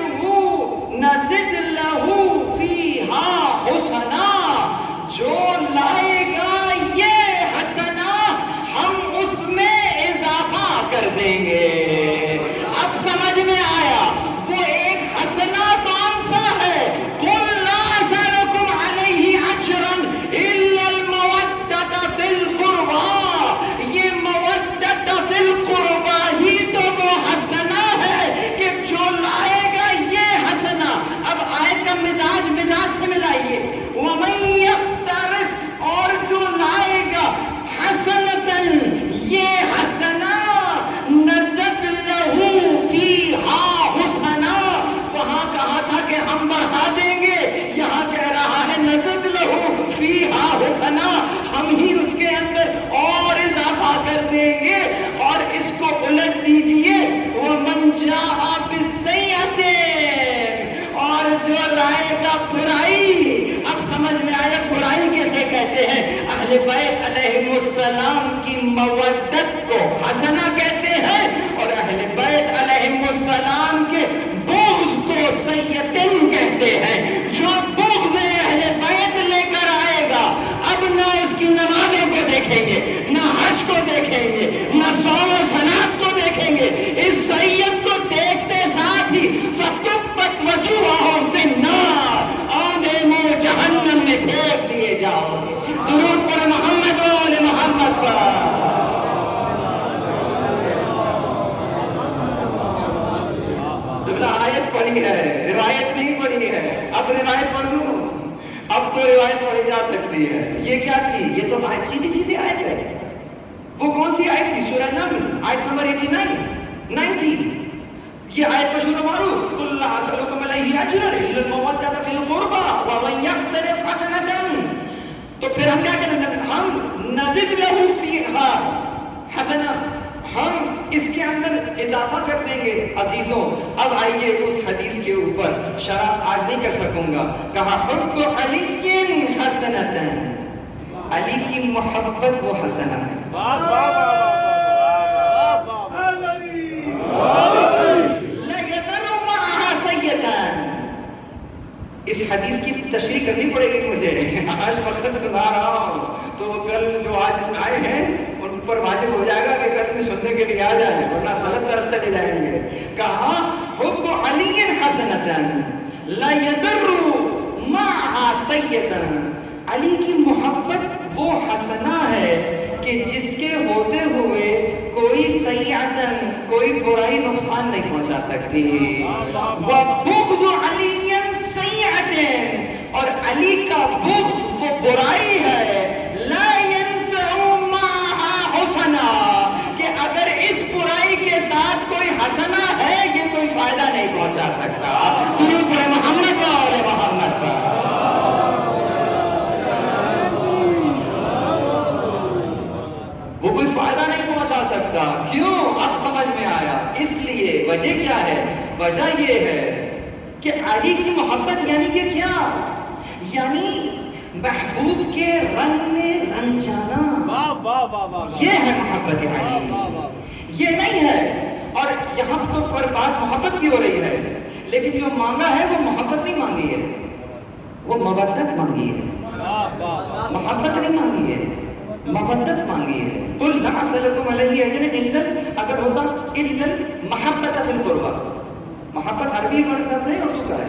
لَهُ فِيهَا حُسْنًا، جو لائے گا یہ حسنہ ہم اس میں اضافہ کر دیں گے. اب سمجھ میں آیا وہ ایک حسنہ کون سا ہے؟ قُلْ لَا أَسْأَلُكُمْ عَلَيْهِ أَجْرًا إِلَّا الْمَوَدَّةَ فِي الْقُرْبَى. یہ مودت فی القربى ہی تو وہ حسنہ ہے کہ جو لائے گا یہ حسنہ. اب آیت کا مزاج سے ملائیے. وَمَن يَقْتَرِفْ، اور جو لائے گا حسنةً یہ حسنہ، نَزِدْ لَهُ فِيهَا حُسْنًا. وہاں کہا تھا کہ ہم بڑھا دیں گے، یہاں کہہ رہا ہے نَزِدْ لَهُ فِيهَا حُسْنًا، ہم ہی اس کے اندر اور اضافہ کر دیں گے. اور اس کو الٹ دیجئے، وَمَن جَاءَ بِالسَّيِّئَةِ، اور جو لائے گا برائی. اب سمجھ میں آیا برائی کیسے کہتے ہیں؟ اہل بیت علیہم السلام کی مودت کو حسنہ کہتے ہیں، اور اہل بیت علیہم السلام کے بغض کو سیئتن کہتے ہیں. جو بغض اہل بیت لے کر آئے گا، اب نہ اس کی نمازوں کو دیکھیں گے، نہ حج کو دیکھیں گے، نہ صوم و صلاۃ کو دیکھیں گے. اس سیئت کو دیکھتے ساتھ ہی فَكُبَّتْ وَجُوهُهُمْ فِي النَّارِ، اوندھے منہ جہنم میں پھینک دیے جاؤ گے. درود پڑھ محمد و آل محمد پر. آیت پڑھی ہے، روایت نہیں پڑھی ہے. اب روایت پڑھ دوں، اب تو روایت پڑھی جا سکتی ہے. یہ کیا تھی؟ یہ تو آیت سیدھی آیت ہے. وہ کون سی آیت تھی؟ سورہ نمل آیت نمبر 89. یہ آیت مشہور و معروف. قُلْ لَا أَسْأَلُكُمْ عَلَيْهِ أَجْرًا إِلَّا الْمَوَدَّةَ فِي الْقُرْبَى وَمَن يَقْتَرِفْ حَسَنَةً. تو پھر ہم کیا کریں؟ ہم نَزِدْ لَهُ فِيهَا حَسَنًا، ہم اس کے اندر اضافہ کر دیں گے. عزیزوں اب آئیے اس حدیث کے اوپر. شرح آج نہیں کر سکوں گا. کہا حب علی حسنۃ، علی کی محبت وہ حسنہ ہے. اس حدیث کی تشریح کرنی پڑے گی مجھے. آج وقت سنا رہا ہوں تو کل جو آج آئے ہیں ان پر واجب ہو جائے گا کہ کل بھی سننے کے لیے آ جائیں, ورنہ غلط طرف چلے جائیں گے. کہا حب علی حسنتن لا یضر معها سیئتن. علی کی محبت وہ حسنہ ہے کہ جس کے ہوتے ہوئے کوئی سیئتن, کوئی برائی نقصان نہیں پہنچا سکتی. وَبُغْضُ عَلِيٍّ سیئتن, اور علی کا بغض وہ برائی ہے. لا ينفع معها حسنہ, کہ اگر اس برائی کے ساتھ کوئی حسنہ ہے یہ کوئی فائدہ نہیں پہنچا سکتا. درود پڑھیں محمد و آل محمد پر. وہ کوئی فائدہ نہیں پہنچا سکتا. کیوں؟ اب سمجھ میں آیا. اس لیے وجہ کیا ہے؟ وجہ یہ ہے کہ علی کی محبت یعنی کہ کیا؟ یعنی محبوب کے رنگ میں رنگ جانا. یہ ہے محبت علی, یہ نہیں ہے. اور یہاں تو پر بات محبت کی ہو رہی ہے, لیکن جو مانگا ہے وہ محبت نہیں مانگی ہے, وہ مودت مانگی ہے. محبت نہیں مانگی ہے, مودت مانگی ہے. قل لا اسألکم علیہ اجرا الا, اگر ہوتا الا المحبۃ فی القربى. محبت عربی ورڈ ہے اردو کا ہے,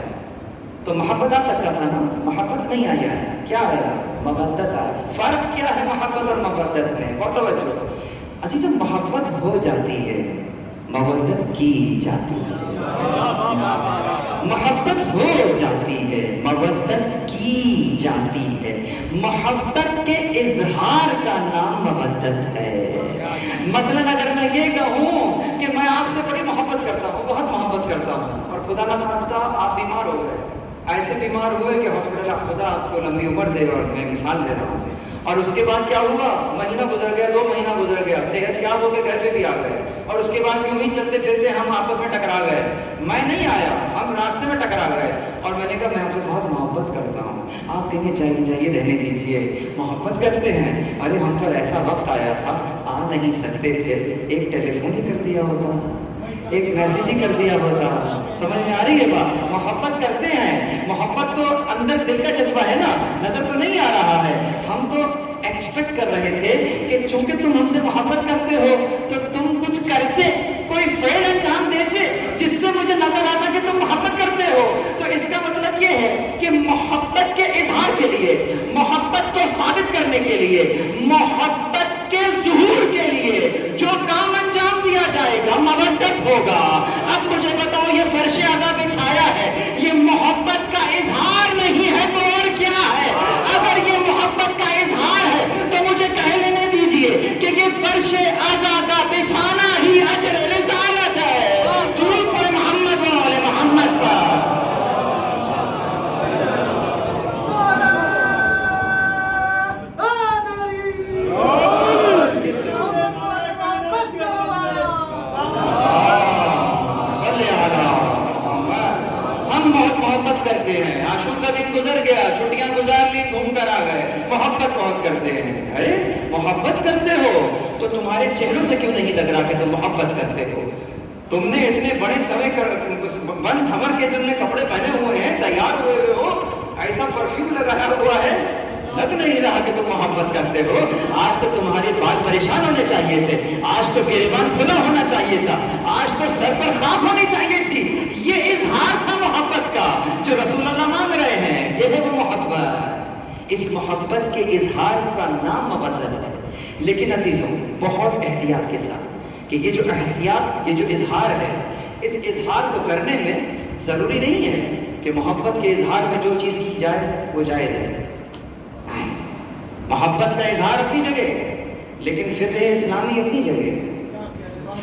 تو محبت آ سکتا تھا نا, محبت نہیں آیا ہے. کیا آیا؟ مودت آیا. فرق کیا ہے محبت اور مودت میں؟ بہت توجہ. عزیز, محبت ہو جاتی ہے, مودت کی جاتی ہے. محبت ہو جاتی ہے, مودت کی جاتی ہے. محبت کے اظہار کا نام مودت ہے. مثلا اگر میں یہ کہوں کہ میں آپ سے بڑی محبت کرتا ہوں, بہت محبت کرتا ہوں, اور خدا نہ خواستہ آپ بیمار ہو گئے, ایسے بیمار ہوئے کہ ہاسپٹل, خدا آپ کو لمبی عمر دے, اور میں مثال دے رہا ہوں, اور اس کے بعد کیا ہوا؟ مہینہ گزر گیا, 2 مہینہ گزر گیا, صحت یاب ہو کے گھر پہ بھی آ گئے, اور اس کے بعد یوں ہی چلتے پھرتے ہم آپس میں ٹکرا گئے. میں نہیں آیا, ہم راستے میں ٹکرا گئے, اور میں نے کہا میں آپ سے بہت محبت کرتا ہوں. آپ کہیں چاہیے رہنے دیجیے, محبت کرتے ہیں. ارے ہم پر ایسا وقت آیا تھا, آ نہیں سکتے تھے, ایک ٹیلی فون ہی کر دیا ہوتا, ایک میسج ہی کر دیا ہوتا. سمجھ میں آ رہی ہے بات؟ محبت کرتے ہیں, محبت تو اندر دل کا جذبہ ہے نا, نظر تو نہیں آ رہا ہے. ہم تو ایکسپیکٹ کر رہے تھے کہ چونکہ تم ہم سے محبت کرتے ہو تو تم کچھ کرتے, کوئی فعل انجام دیتے جس سے مجھے نظر آتا کہ تم محبت کرتے ہو. تو اس کا مطلب یہ ہے کہ محبت کے اظہار کے لیے, محبت کو ثابت کرنے کے لیے, محبت کے ظہور کے لیے جو کام انجام دیا جائے گا مودت ہوگا. اب مجھے بتاؤ, یہ فرش عزا بچھایا ہے, یہ محبت کا اظہار نہیں ہے تو اور کیا ہے؟ اگر یہ محبت کا اظہار ہے تو مجھے کہہ لینے دیجئے کہ یہ فرش عزا کا بچھانا ہی اجر رسالت ہے. درود پڑھ محمد و آل محمد پر. کرتے ہیں, عاشور کا دن گزر گیا, چھٹیاں گزار لی, گھوم کر آ گئے, محبت بہت کرتے ہیں. ارے محبت کرتے ہو تو تمہارے چہروں سے کیوں نہیں لگ رہا کہ تم محبت کرتے ہو؟ تم نے اتنے بڑے سمے بن سمر کے تم نے کپڑے پہنے ہوئے ہیں, تیار ہوئے ہو, ایسا پرفیوم لگایا ہوا ہے, لگ نہیں رہا کہ تم محبت کرتے ہو. آج تو تمہارے بال پریشان ہونے چاہیے تھے, آج تو گریبان کھلا ہونا چاہیے تھا, آج تو سر پر خاک ہونی چاہیے تھی. یہ اظہار تھا محبت کا جو رسول اللہ مانگ رہے ہیں. یہ ہے وہ محبت. اس محبت کے اظہار کا نام مودت ہے. لیکن عزیزوں, بہت احتیاط کے ساتھ کہ یہ جو احتیاط, یہ جو اظہار ہے, اس اظہار کو کرنے میں ضروری نہیں ہے کہ محبت کے اظہار میں جو چیز کی جائے وہ جائز ہے. محبت کا اظہار اپنی جگہ, لیکن فقہ اسلامی اپنی جگہ.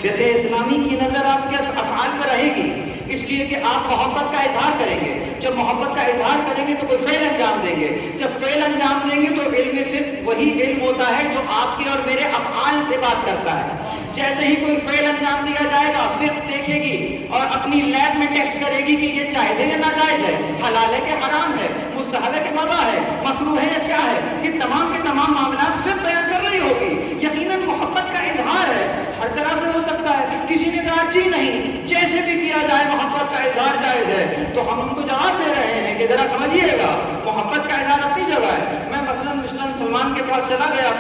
فقہ اسلامی کی نظر آپ کے افعال پر رہے گی, اس لیے کہ آپ محبت کا اظہار کریں گے. جب محبت کا اظہار کریں گے تو کوئی فعل انجام دیں گے. جب فعل انجام دیں گے تو علم فقہ وہی علم ہوتا ہے جو آپ کے اور میرے افعال سے بات کرتا ہے. جیسے ہی کوئی فعل انجام دیا جائے گا, فقہ دیکھے گی اور اپنی لیب میں ٹیسٹ کرے گی کہ یہ جائز ہے یا ناجائز ہے, حلال ہے کہ حرام ہے, مستحب ہے کہ مباح ہے، مکروہ ہے یا کیا ہے، یہ تمام کے تمام معاملات پھر بیان کر رہی ہوگی۔ یقیناً محبت کا اظہار ہے، ہر طرح سے ہو سکتا ہے۔ کسی نے کہا جی نہیں، جیسے بھی کیا جائے محبت کا اظہار جائز ہے، تو ہم ان کو جواب دے رہے ہیں کہ ذرا سمجھیے گا، محبت کا اظہار اپنی جگہ ہے۔ میں مثلاً سلمان کے پاس چلا گیا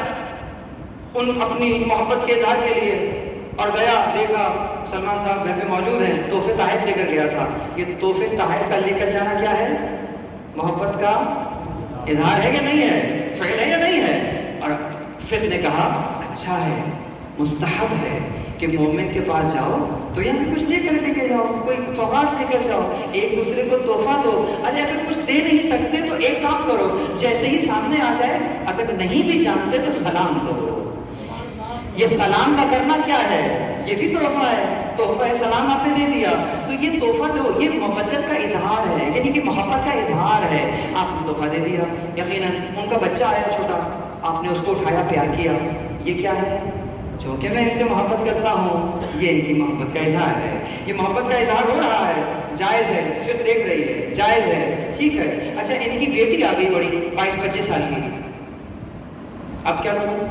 ان اپنی محبت کے اظہار کے لیے، اور گیا دیکھا سلمان صاحب گھر پہ موجود ہیں، تحفے تحائف لے کر گیا تھا۔ یہ تحفے تحائف کا لے کر جانا کیا ہے؟ محبت کا اظہار ہے کہ نہیں ہے؟ فعل ہے یا نہیں ہے؟ اور پھر نے کہا اچھا ہے، مستحب ہے کہ مومن کے پاس جاؤ تو یہاں پہ کچھ لے کے جاؤ، کوئی سوغات لے کر جاؤ، ایک دوسرے کو تحفہ دو۔ ارے اگر کچھ دے نہیں سکتے تو ایک کام کرو، جیسے ہی سامنے آ جائے اگر نہیں بھی جانتے تو سلام کرو۔ یہ سلام کا کرنا کیا ہے؟ یہ بھی تحفہ ہے، تحفہ سلام آپ نے دے دیا، تو یہ تحفہ دو، یہ محبت کا اظہار ہے، یعنی کہ محبت کا اظہار ہے۔ آپ نے تحفہ دے دیا، یقیناً ان کا بچہ آیا چھوٹا، آپ نے اس کو اٹھایا، پیار کیا، یہ کیا ہے؟ چونکہ میں ان سے محبت کرتا ہوں، یہ ان کی محبت کا اظہار ہے، یہ محبت کا اظہار ہو رہا ہے، جائز ہے، پھر دیکھ رہی ہے، جائز ہے، ٹھیک ہے۔ اچھا ان کی بیٹی آ گئی بڑی، 22-25 سال کی، اب کیا کروں؟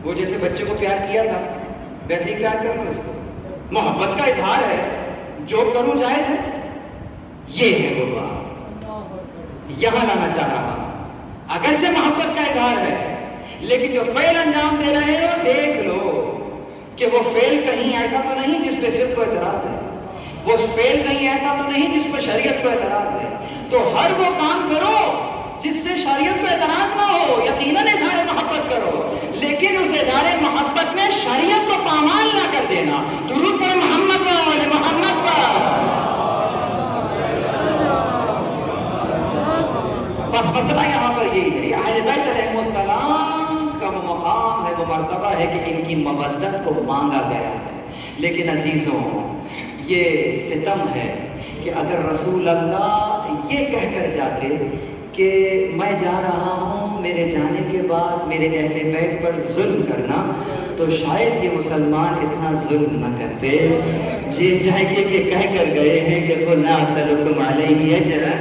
وہ جیسے بچے کو پیار کیا تھا ویسے ہی پیار کروں اس کو، محبت کا اظہار ہے، جو کروں جائز ہے، یہ ہے وہ بات یہاں لانا چاہ رہا ہوں۔ اگرچہ محبت کا اظہار ہے، لیکن جو فعل انجام دے رہے ہو دیکھ لو کہ وہ فعل کہیں ایسا تو نہیں جس پہ فقہ کو اعتراض ہے، وہ فعل کہیں ایسا تو نہیں جس پہ شریعت کو اعتراض ہے۔ تو ہر وہ کام کرو جس سے شریعت کو اعتراض نہ ہو، یقیناً اظہار محبت کرو، لیکن اس اظہار محبت میں شریعت کو پامال نہ کر دینا۔ درود پر محمد و آل محمد پر۔ بس مسئلہ یہاں پر یہی ہے، یہ اہل بیت علیہ السلام کا وہ مقام ہے، وہ مرتبہ ہے کہ ان کی مودت کو مانگا گیا ہے۔ لیکن عزیزوں یہ ستم ہے کہ اگر رسول اللہ یہ کہہ کر جاتے کہ میں جا رہا ہوں، میرے جانے کے بعد میرے اہل بیت پر ظلم کرنا، تو شاید یہ مسلمان اتنا ظلم نہ کرتے۔ جی چاہیے کہ کہہ کر گئے ہیں کہ قُلْ لَا أَسْأَلُكُمْ عَلَيْهِ أَجْرًا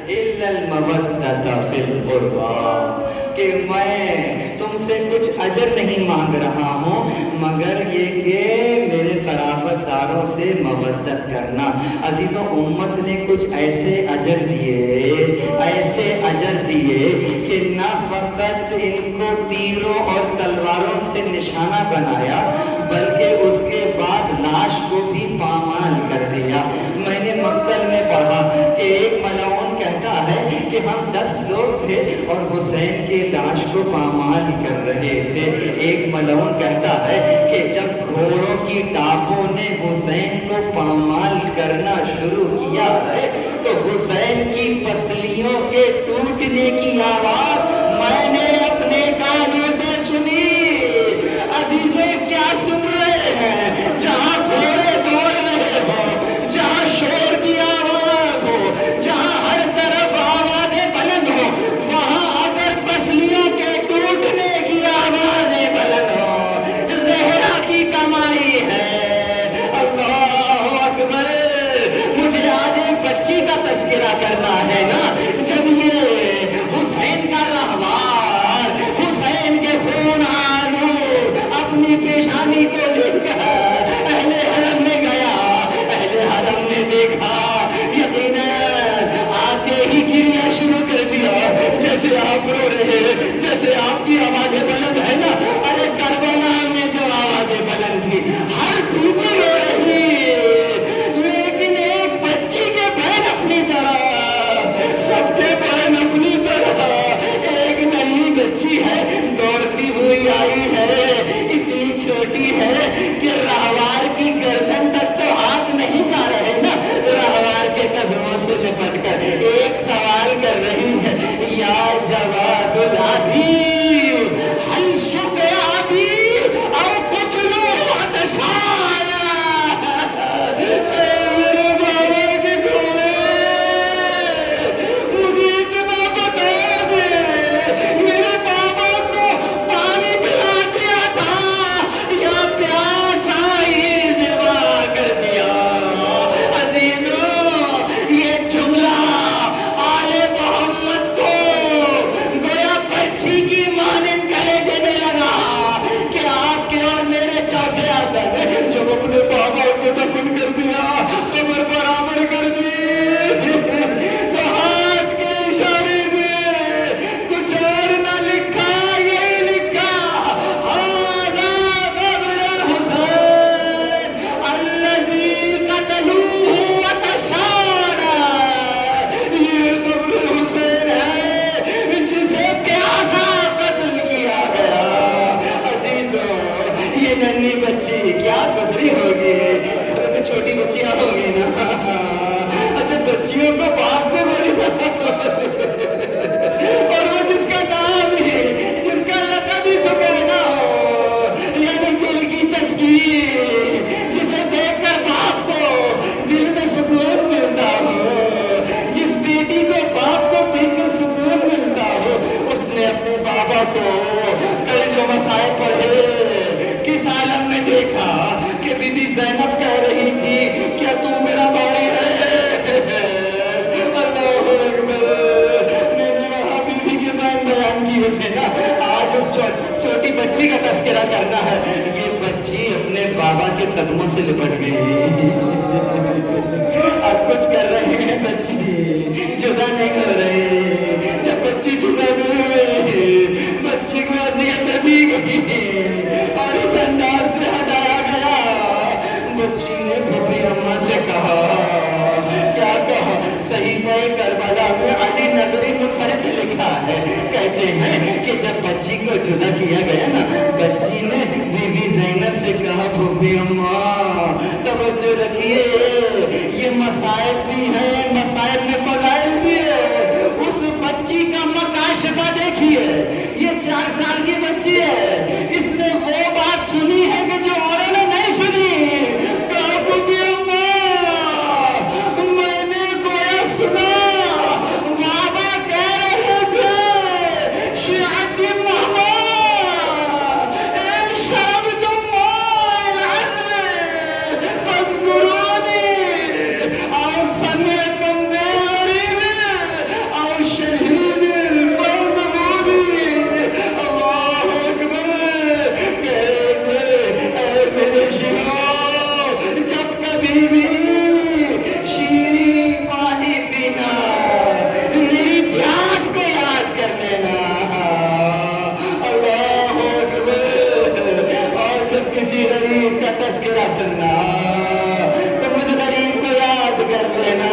إِلَّا الْمَوَدَّةَ فِي الْقُرْبَىٰ، کہ میں تم سے کچھ اجر نہیں مانگ رہا ہوں مگر یہ کہ میرے قرابت داروں سے مودت کرنا۔ عزیزوں امت نے کچھ ایسے اجر دیے کہ نہ فقط ان کو تیروں اور تلواروں سے نشانہ بنایا بلکہ اس کے بعد لاش کو بھی پامال کر دیا۔ میں نے مقتل میں پڑھا کہ ایک ملعون کہتا ہے کہ ہم 10 لوگ تھے اور حسین کی لاش کو پامال کر رہے تھے۔ ایک ملعون کہتا ہے کہ جب گھوڑوں کی ٹاپوں نے حسین کو پامال کرنا شروع کیا ہے تو حسین کی پسلیوں کے ٹوٹنے کی آواز میں نے اپنے کانوں سے سنی۔ عزیزوں کیا سن رہے ہیں؟ جہاں گھوڑے دوڑ رہے ہو، جہاں شور کی آواز ہو، جہاں ہر طرف آوازیں بلند ہو، وہاں اگر پسلیوں کے ٹوٹنے کی آوازیں بلند ہو، زہرا کی کمائی ہے۔ اللہ اکبر۔ مجھے آج ایک بچی کا تذکرہ کرنا ہے نا، جب یہ حسین کا رہوار، حسین کے خون آلود اپنی پیشانی کو لے کر اہل حرم میں گیا، اہل حرم نے دیکھا، یقیناً آتے ہی گریا شروع کر دیا۔ جیسے آپ رو رہے، جیسے آپ کی آوازیں بلند ہے نا، ارے کربلا میں جو آوازیں بلند تھی ہر ڈوبی رو رہی، لیکن ایک بچی کے بہن اپنی طرف، سب کے بہن اپنی زینب کہہ رہی تھی کیا تو میرا بھائی ہے؟ اللہ اکبر، میں نے وہاں بیوی کے بیان کیے تھے نا، آج اس چھوٹی بچی کا تذکرہ کرنا ہے۔ یہ بچی اپنے بابا کے قدموں سے لپٹ گئی، اب کچھ کر رہے ہیں، بچی جدا نہیں ہو رہے۔ جب بچی جدا نہیں ہوئے، بچی کو اذیت دی گئی اور اس انداز سے ہٹایا گیا۔ بچی نے پھوپھی اماں سے کہا، کیا کہا؟ صحیفہ کربلا میں علی نظری منفرد لکھا ہے، کہتے ہیں کہ جب بچی کو جدا کیا گیا نا، بچی نے بی بی زینب سے کہا، پھوپھی اماں توجہ رکھیے، یہ مصائب بھی ہے، مصائب میں فضائل بھی ہے۔ اس بچی کا مکاشفہ دیکھیے، یہ 4 سال کی بچی ہے، اس نے وہ بات سنی ہے کہ جو اوروں نے نہیں سنی۔ کہا، پھوپھی اماں میں نے گویا سنا، بابا کہہ رہے تھے شیعتی محمد ان شربتم العزم فاذکرونی او سمعتم بغریب او شہید فاذکرونی۔ اللہ اکبر، کہہ رہے تھے اے میرے شیعوں، جب کبھی بھی شیریں پانی پینا، میری پیاس کو یاد کر لینا۔ اللہ اکبر، اور جب کسی غریب کا تذکرہ سننا تو مجھ غریب کو یاد کر لینا،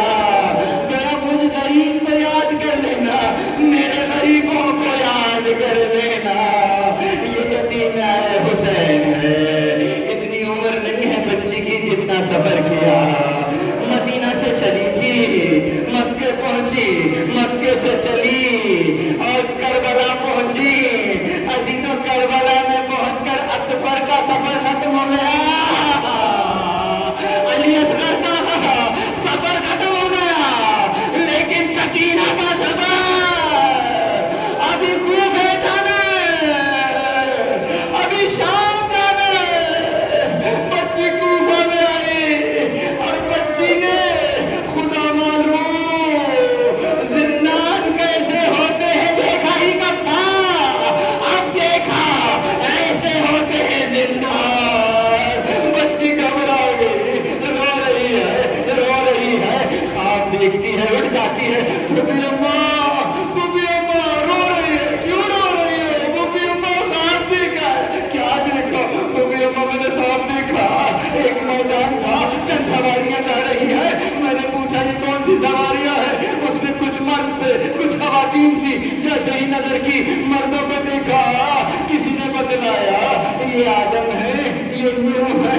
ذرا مجھ غریب کو یاد کر لینا، میرے غریبوں کو یاد کر لینا۔ یہ یتیم حسین ہے، اتنی عمر نہیں ہے بچی کی جتنا سفر کیا۔ مدینہ سے چلی تھی، مکے پہنچی، مکے سے چلی اور کربلا پہنچی۔ عزیزوں، کربلا میں پہنچ کر اکبر کا سفر ختم ہو گیا، علی اصغر کا سفر ختم ہو گیا، لیکن سکینہ کا سفر ابھی کوفے جانا ہے، ابھی شام جانا ہے۔ بچی کوفہ میں آئی اور بچی نے خدا معلوم زندان کیسے ہوتے ہیں دیکھا ہی کب تھا، اب دیکھا ایسے ہوتے ہیں زندان۔ بچی گھبرا گئی، رو رہی ہے، رو رہی ہے، خواب دیکھتی ہے، اٹھ جاتی ہے، پھوپھی اماں، پھوپھی اماں رو رہی ہے، کیوں رو رہی ہے؟ پھوپھی اماں خواب دیکھا ہے۔ کیا دیکھا؟ پھوپھی اماں میں نے خواب دیکھا، ایک میدان تھا، چند سواریاں جا رہی ہیں، میں نے پوچھا یہ کون سی سواریاں ہیں؟ اس میں کچھ مرد تھے، کچھ خواتین تھی، جیسے ہی نظر کی مردوں کو دیکھا، کسی نے بتلایا یہ آدم ہے، یہ نوح ہے،